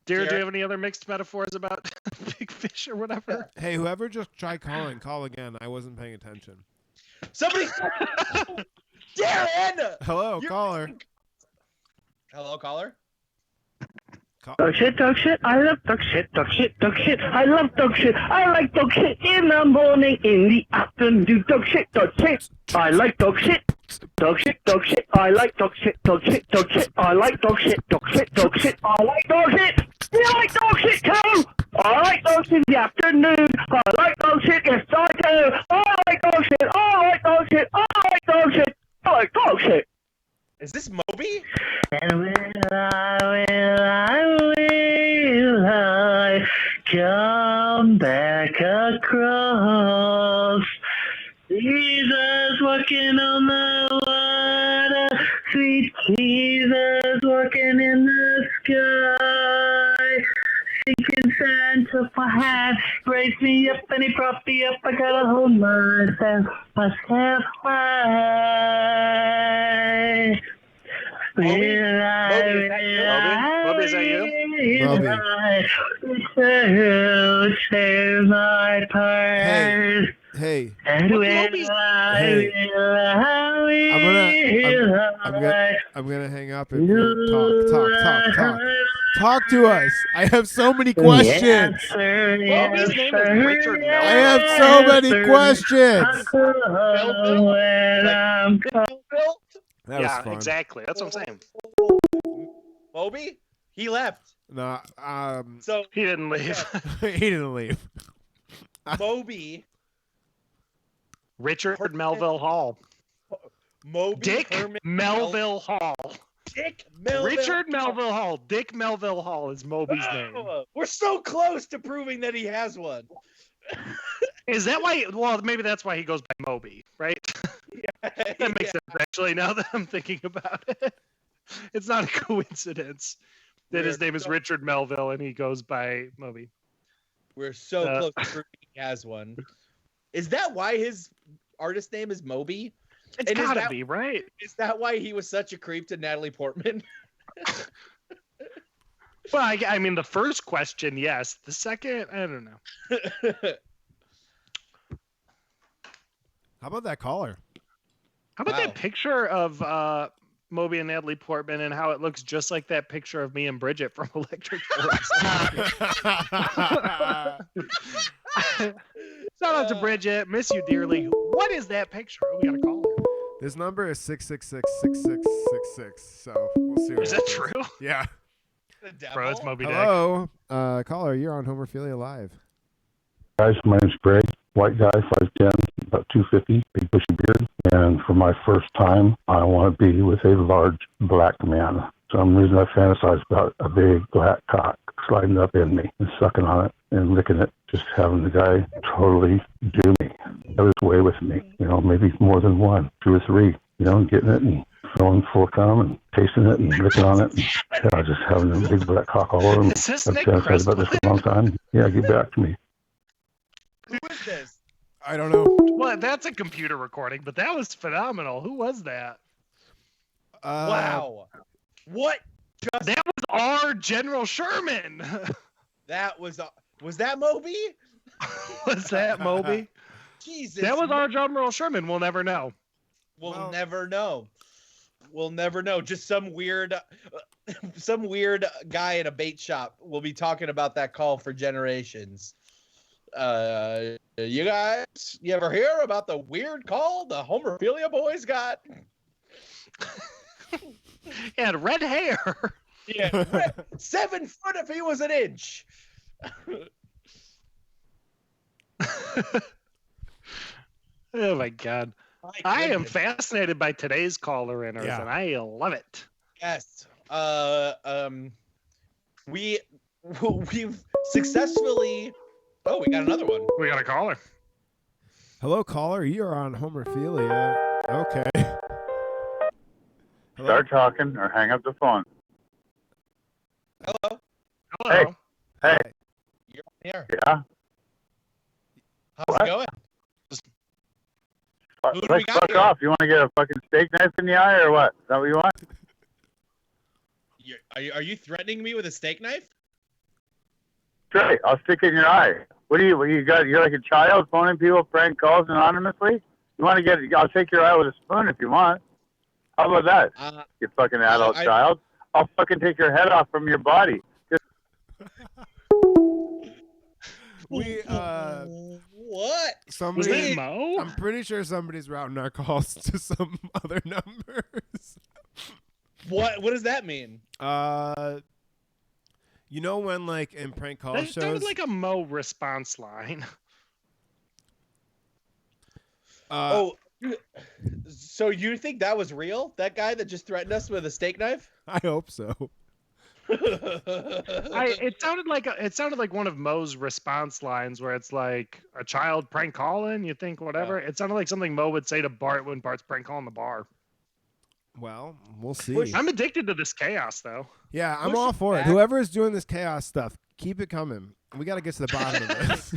Jared, do you have any other mixed metaphors about big fish or whatever? Hey, whoever just tried calling, call again. I wasn't paying attention. Somebody, Darren! Hello, caller. Hello, caller. Dog shit, I love dog shit, I love dog shit, I like dog shit in the morning, in the afternoon, dog shit, I like dog shit, I like dog shit, I like dog shit, I like dog shit, you like dog shit too, I like dog shit in the afternoon, I like dog shit, yes I do, I like dog shit, I like dog shit, I like dog shit, I like dog shit. Is this Moby? And will I come back across the marijuana. Sweet Jesus walking in the sky. Thinking Santa perhaps raise me up and he brought me up. I gotta hold myself high. Moby, is that you? Moby. Share my purse. Hey. And when Moby's- I'm gonna hang up and talk to us. I have so many questions. Moby's name is Richard Melville. I have so many questions. That was Yeah, fun. exactly. That's what I'm saying. Moby, he left. No, So He didn't leave. he didn't leave. Moby, Richard Melville Hall. Moby, Dick Herman Melville Hall. Dick Melville. Richard Melville Hall. Dick Melville Hall is Moby's name. Oh, we're so close to proving that he has one. Is that why? Well, maybe that's why he goes by Moby, right? That makes sense, actually, now that I'm thinking about it. It's not a coincidence that his name is Richard Melville and he goes by Moby. We're so close to proving he has one. Is that why his artist name is Moby? It's And is gotta that- be, right? Is that why he was such a creep to Natalie Portman? Well, I mean, the first question, yes. The second, I don't know. How about that caller? How about Wow. that picture of Moby and Natalie Portman and how it looks just like that picture of me and Bridget from Electric Force? Shout out to Bridget. Miss you dearly. What is that picture? Oh, we got a caller. This number is 666-6666. So we'll see. What Is that happens. true? Yeah. The devil? Bro, it's Moby Dick. Hello, caller. You're on Homerphilia Live. Guys, my name's Greg, white guy, 5'10", about 250, big bushy beard. And for my first time, I want to be with a large black man. For some reason I fantasize about a big black cock sliding up in me and sucking on it and licking it, just having the guy totally do me. That was way with me, maybe more than one, 2 or 3, getting it and filling full of cum and tasting it and licking on it. And, just having a big black cock all over me. Is this I've Nick fantasized about this for a long time. Yeah, get back to me. Who is this? I don't know. Well, that's a computer recording, but that was phenomenal. Who was that? Wow. What? That was our General Sherman. That was that Moby? Was that Moby? Jesus. That was our General Sherman. We'll never know. We'll never know. We'll never know. Just some weird guy in a bait shop will be talking about that call for generations. You guys, you ever hear about the weird call the Homerphilia boys got? He had red hair. Yeah, 7 foot if he was an inch. Oh my God. I am fascinated by today's caller inners, Yeah. and I love it. Yes. We've successfully. Oh, we got another one. We got a caller. Hello, caller. You're on Homerphilia. Okay. Hello? Start talking or hang up the phone. Hello. Hello. Hey. You're on here. Yeah? How's it going? Who do we Let's got fuck here? off. You want to get a fucking steak knife in the eye or what? Is that what you want? Are you threatening me with a steak knife? Straight. I'll stick it in your eye. What do you got? You're like a child phoning people prank calls anonymously? You want to get it? I'll take your eye with a spoon if you want. How about that? You fucking adult child. I'll fucking take your head off from your body. We What? Was somebody. that Mo? I'm pretty sure somebody's routing our calls to some other numbers. What does that mean? You know when like in prank call That shows, sounded like a Mo response line. So you think that was real? That guy that just threatened us with a steak knife? I hope so. It sounded like one of Moe's response lines where it's like a child prank calling. You think whatever. Yeah. It sounded like something Moe would say to Bart when Bart's prank calling the bar. Well, we'll see. I'm addicted to this chaos, though. Yeah, I'm all for it. Whoever is doing this chaos stuff, keep it coming. We got to get to the bottom of this.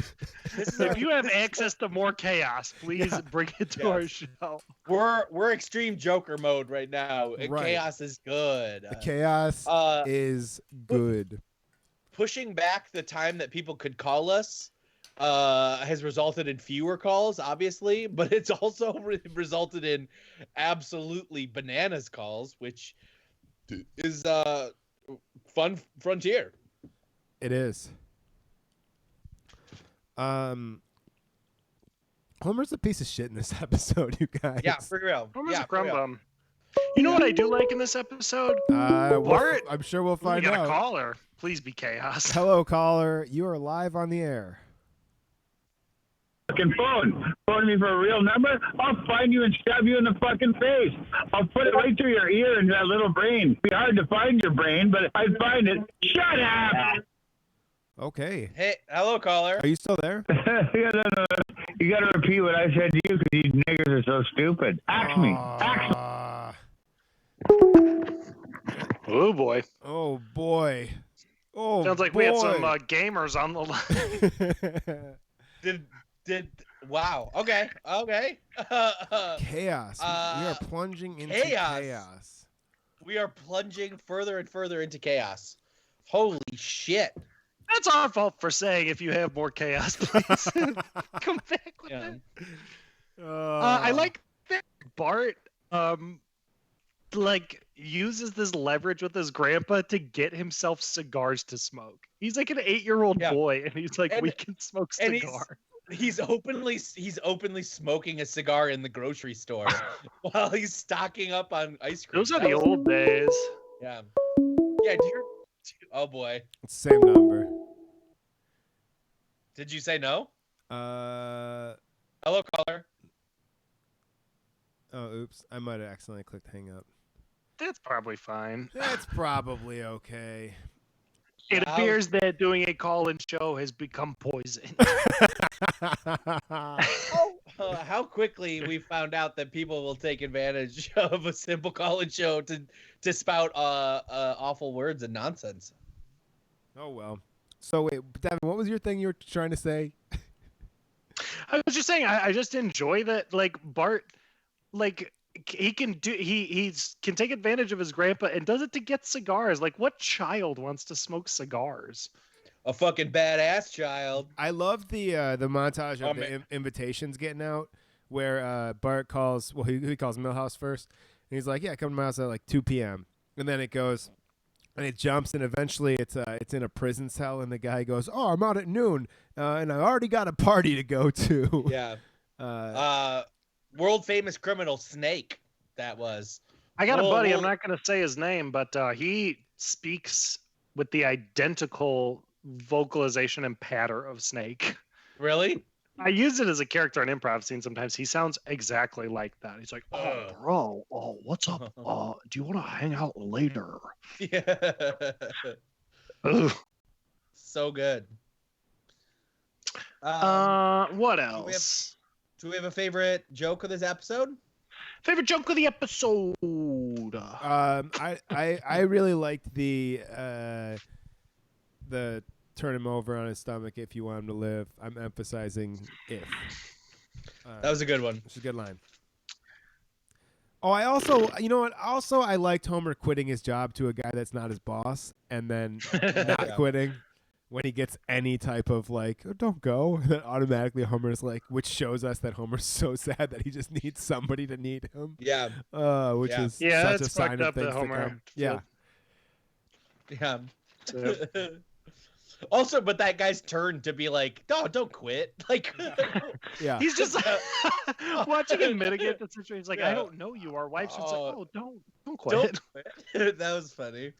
If you have access to more chaos, please bring it to our show. We're extreme Joker mode right now. Right. Chaos is good. Chaos is good. Pushing back the time that people could call us has resulted in fewer calls, obviously, but it's also resulted in absolutely bananas calls, which is fun frontier. It is. Homer's a piece of shit in this episode, you guys. Yeah, for real. Homer's a crumb bum. You know what I do like in this episode? Bart, I'm sure we'll find out. We got a caller. Please be chaos. Hello, caller. You are live on the air. Fucking phone. Phone me for a real number. I'll find you and stab you in the fucking face. I'll put it right through your ear into that little brain. It'd be hard to find your brain, but I'd find it. Shut up! Okay. Hey, hello, caller. Are you still there? No. You gotta repeat what I said to you because these niggers are so stupid. Ask me. Oh, boy. Oh, boy. Oh, sounds like boy. We had some gamers on the line. Wow. Okay. Chaos. We are plunging into chaos. We are plunging further and further into chaos. Holy shit. That's our fault for saying if you have more chaos, please come back with it. I like that Bart uses this leverage with his grandpa to get himself cigars to smoke. He's like an 8-year-old boy, and he's like, we can smoke cigars. He's openly smoking a cigar in the grocery store while he's stocking up on ice cream. Those are the old days. Yeah. Oh boy. It's the same number. Did you say no? Hello, caller. Oh, oops. I might have accidentally clicked hang up. That's probably fine. That's probably okay. It appears that doing a call-in show has become poison. How quickly we found out that people will take advantage of a simple call-in show to spout awful words and nonsense. Oh, well. So, wait, Devin, what was your thing you were trying to say? I was just saying, I just enjoy that, like, Bart, like, he can take advantage of his grandpa and does it to get cigars. Like, what child wants to smoke cigars? A fucking badass child. I love the montage of the invitations getting out where Bart calls, well, he calls Milhouse first. And he's like, yeah, come to my house at like 2 p.m. And then it goes, and it jumps, and eventually it's in a prison cell, and the guy goes, oh, I'm out at noon, and I already got a party to go to. Yeah. World famous criminal Snake, that was. I got a buddy, I'm not going to say his name, but he speaks with the identical vocalization and patter of Snake. Really? I use it as a character in improv scene sometimes. He sounds exactly like that. He's like, oh, bro, what's up? Do you want to hang out later? Yeah. So good. What else? Do we have a favorite joke of this episode? Favorite joke of the episode? I really liked the turn him over on his stomach if you want him to live. I'm emphasizing if. That was a good one. It's a good line. Oh, I also, you know what? Also, I liked Homer quitting his job to a guy that's not his boss and then not quitting when he gets any type of like, oh, don't go. And then automatically Homer's like, which shows us that Homer's so sad that he just needs somebody to need him. Yeah. Which is such a sign of things to come. Yeah. Yeah. Also, but that guy's turn to be like, no, don't quit. Like, yeah, he's just watching him mitigate the situation. He's like, I don't know you. Our wife's just like, oh, don't quit. Don't quit. That was funny.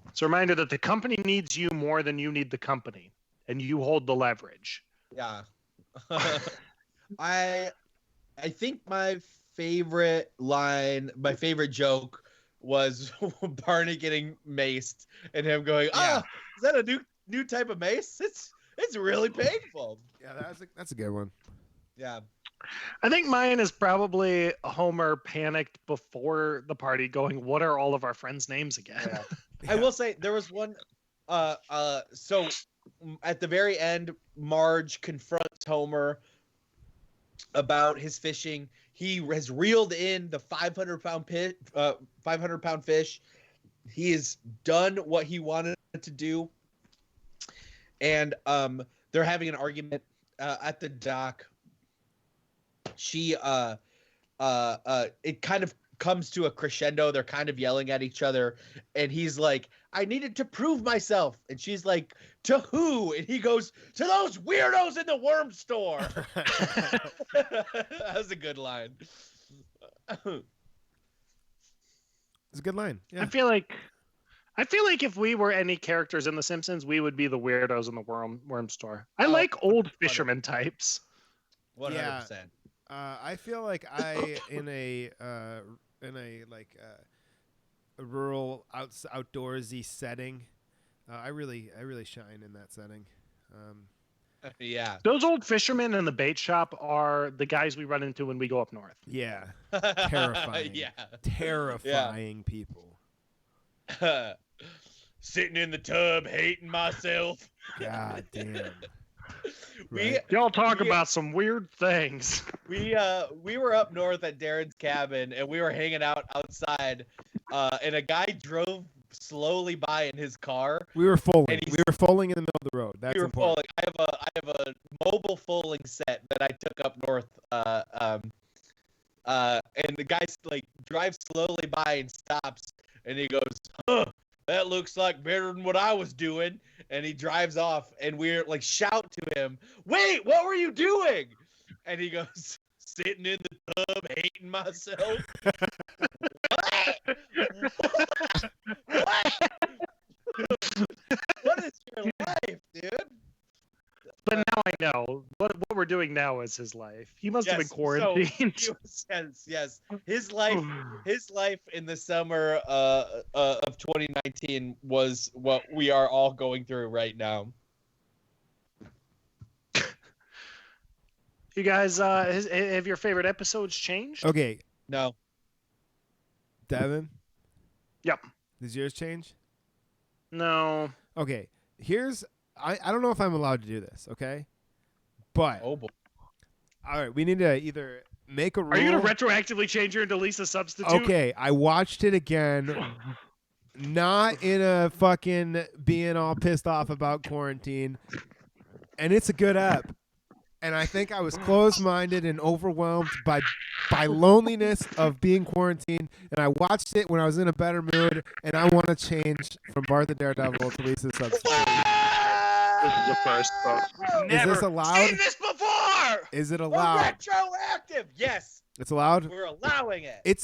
It's a reminder that the company needs you more than you need the company, and you hold the leverage. Yeah. I think my favorite line, my favorite joke was Barney getting maced and him going, Yeah. is that a new type of mace? It's really painful. Yeah, that's a good one. Yeah. I think mine is probably Homer panicked before the party going, what are all of our friends' names again? Yeah. I will say there was one so at the very end, Marge confronts Homer about his fishing. He has reeled in the 500-pound fish. He has done what he wanted to do. And they're having an argument at the dock. She it kind of comes to a crescendo. They're kind of yelling at each other, and he's like, I needed to prove myself. And she's like, to who? And he goes, to those weirdos in the worm store. That was a good line. It's a good line. Yeah. I feel like if we were any characters in The Simpsons, we would be the weirdos in the worm store. I like old fisherman types. 100%. I feel like I in a rural outdoorsy setting. I really shine in that setting. Yeah. Those old fishermen in the bait shop are the guys we run into when we go up north. Yeah. Terrifying. Yeah. Terrifying people. Sitting in the tub, hating myself. God damn. Y'all talk about some weird things. We were up north at Darren's cabin, and we were hanging out outside, and a guy drove slowly by in his car. We were foaling. We were foaling in the middle of the road. That's important. Foaling. I have a mobile foaling set that I took up north. And the guy like drives slowly by and stops, and he goes, "Huh, that looks like better than what I was doing." And he drives off, and we're like shout to him, "Wait, what were you doing?" And he goes, "Sitting in the tub, hating myself." What? What is your life, dude? But now I know what we're doing now is his life. He must have been quarantined. Yes. His life in the summer of 2019 was what we are all going through right now. You guys, have your favorite episodes changed? Okay. No. Devin? Yep. Does yours change? No. Okay. I don't know if I'm allowed to do this, okay? But Oh boy. all right, we need to either make a rule. Are you gonna retroactively change her into Lisa Substitute? Okay, I watched it again. Not in a fucking being all pissed off about quarantine. And it's a good app. And I think I was closed-minded and overwhelmed by loneliness of being quarantined. And I watched it when I was in a better mood. And I want to change from Martha Daredevil to Lisa Substitute. This is the first. Is this allowed? Seen this before. Is it We're allowed? retroactive. Yes. It's allowed? We're allowing it. It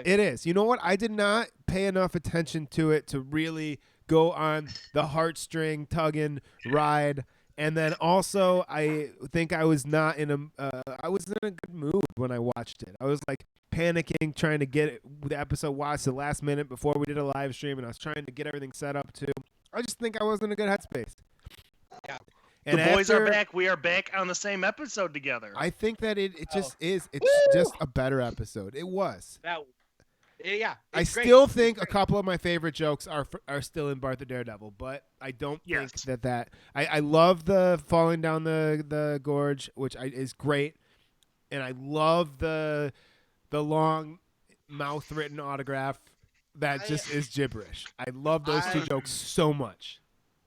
is. You know what? I did not pay enough attention to it to really go on the heartstring tugging ride. And then also, I think I was not in I was in a good mood when I watched it. I was like panicking, trying to get the episode watched the last minute before we did a live stream, and I was trying to get everything set up too. I just think I was in a good headspace. Yeah. And the boys are back. We are back on the same episode together. I think that it just is. It's just a better episode. It was. Yeah. I still think a couple of my favorite jokes are still in Bart the Daredevil, but I don't think that I love the falling down the gorge, which is great, and I love the long mouth written autograph that just is gibberish. I love those two jokes so much.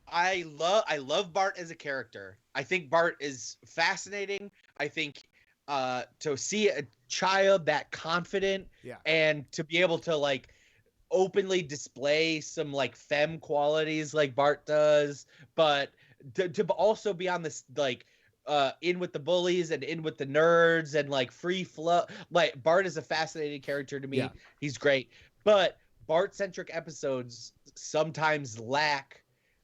I love Bart as a character. I think Bart is fascinating. I think to see a child that confident and to be able to like openly display some like femme qualities like Bart does, but to also be on this like in with the bullies and in with the nerds and like free flow. Like Bart is a fascinating character to me. Yeah. He's great, but Bart-centric episodes sometimes lack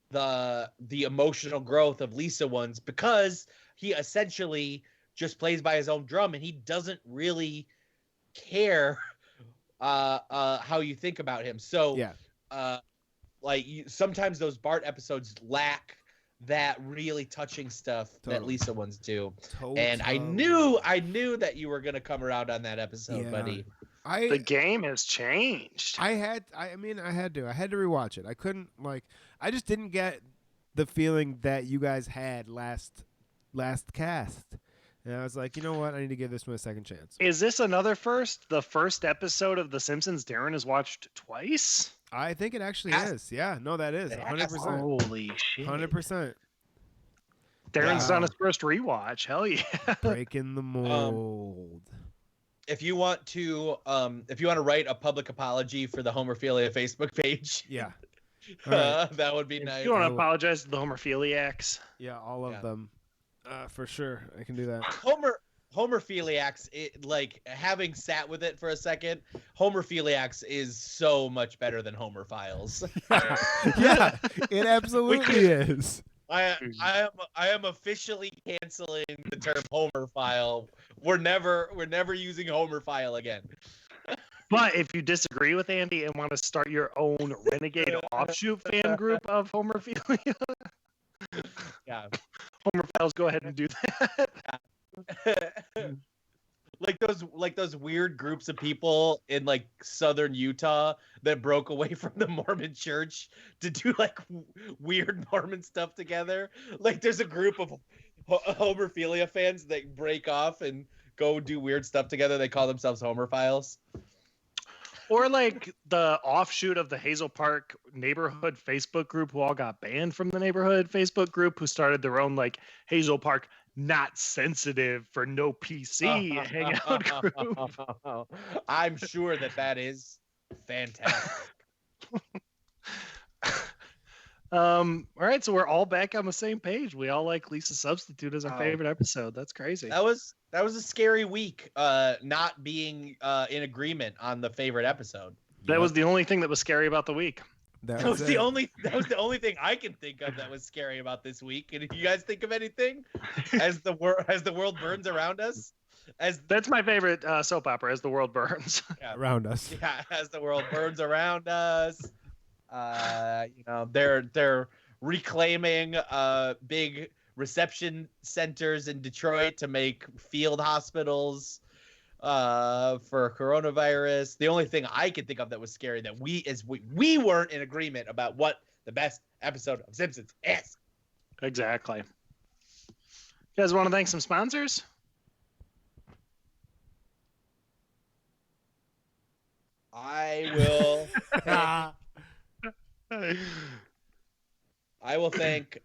the emotional growth of Lisa ones because he essentially just plays by his own drum and he doesn't really care how you think about him. So Yeah. Sometimes those Bart episodes lack that really touching stuff that Totally. Lisa ones do. Totally. And I knew that you were gonna come around on that episode, Yeah. buddy. The game has changed. I had to rewatch it. I couldn't I just didn't get the feeling that you guys had last cast. And I was like, you know what? I need to give this one a second chance. Is this another first? The first episode of The Simpsons Darren has watched twice? I think it actually is. Yeah, no, that is 100%. Holy shit. 100%. Darren's done his first rewatch. Hell yeah. Breaking the mold. If you want to write a public apology for the Homerphilia Facebook page, Yeah. Right. that would be nice. You want to apologize to the Homerphiliacs? Yeah, all of them. For sure. I can do that. Homerphiliacs, having sat with it for a second, Homerphiliacs is so much better than Homerphiles. Yeah, it absolutely is. I am officially canceling the term Homerphile. We're never using Homerphile again. But if you disagree with Andy and want to start your own renegade offshoot fan group of Homerphilia, yeah, Homerphiles, go ahead and do that. like those weird groups of people in southern Utah that broke away from the Mormon church to do weird Mormon stuff together. There's a group of Homerphilia fans that break off and go do weird stuff together. They call themselves Homerphiles. Or the offshoot of the Hazel Park neighborhood Facebook group who all got banned from the neighborhood Facebook group, who started their own Hazel Park not sensitive for no PC hangout group. I'm sure that is fantastic. All right, so we're all back on the same page. We all like Lisa Substitute as our favorite episode. That's crazy. That was a scary week, not being in agreement on the favorite episode. That was the only thing that was scary about the week. That was the only thing I can think of that was scary about this week. And if you guys think of anything, as the world burns around us, that's my favorite soap opera, As the World Burns. Yeah, around us. Yeah, as the world burns around us. They're reclaiming big reception centers in Detroit to make field hospitals for coronavirus. The only thing I could think of that was scary that we weren't in agreement about what the best episode of Simpsons is. Exactly. You guys want to thank some sponsors? I will. I will thank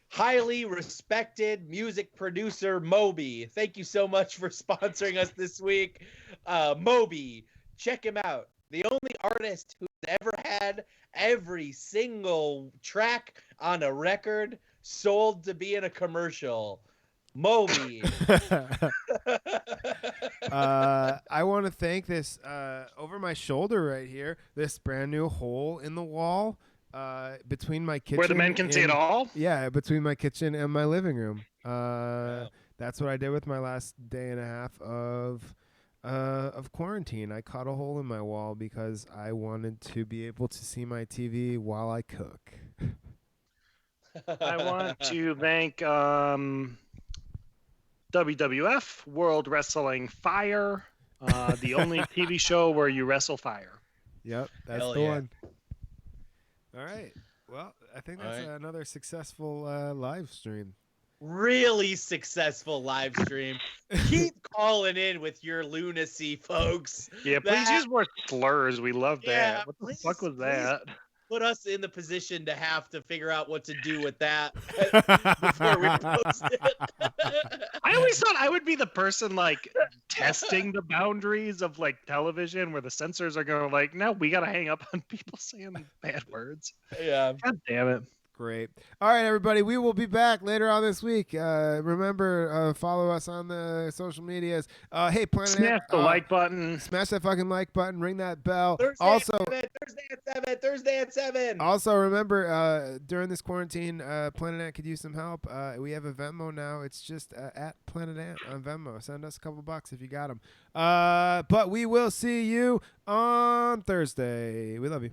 highly respected music producer Moby. Thank you so much for sponsoring us this week. Moby, check him out. The only artist who's ever had every single track on a record sold to be in a commercial. Moby. I want to thank this over my shoulder right here, this brand new hole in the wall between my kitchen. Where the men can see it all? Yeah, between my kitchen and my living room. That's what I did with my last day and a half of quarantine. I cut a hole in my wall because I wanted to be able to see my TV while I cook. I want to thank WWF, World Wrestling Fire, the only TV show where you wrestle fire. Yep, that's the one. All right. Well, I think that's another successful live stream. Really successful live stream. Keep calling in with your lunacy, folks. Yeah, please use more slurs. We love Yeah, that. What the fuck was that? Put us in the position to have to figure out what to do with that before we post it. I always thought I would be the person testing the boundaries of television, where the censors are going no, we got to hang up on people saying bad words. Yeah. God damn it. Great. All right, everybody. We will be back later on this week. Remember, follow us on the social medias. Hey, Planet Smash Ant, the like button. smash that fucking like button. Ring that bell. Thursday Also, Thursday at 7. Also, remember, during this quarantine, Planet Ant could use some help. We have a Venmo now. It's just at Planet Ant on Venmo. Send us a couple bucks if you got them. But we will see you on Thursday. We love you.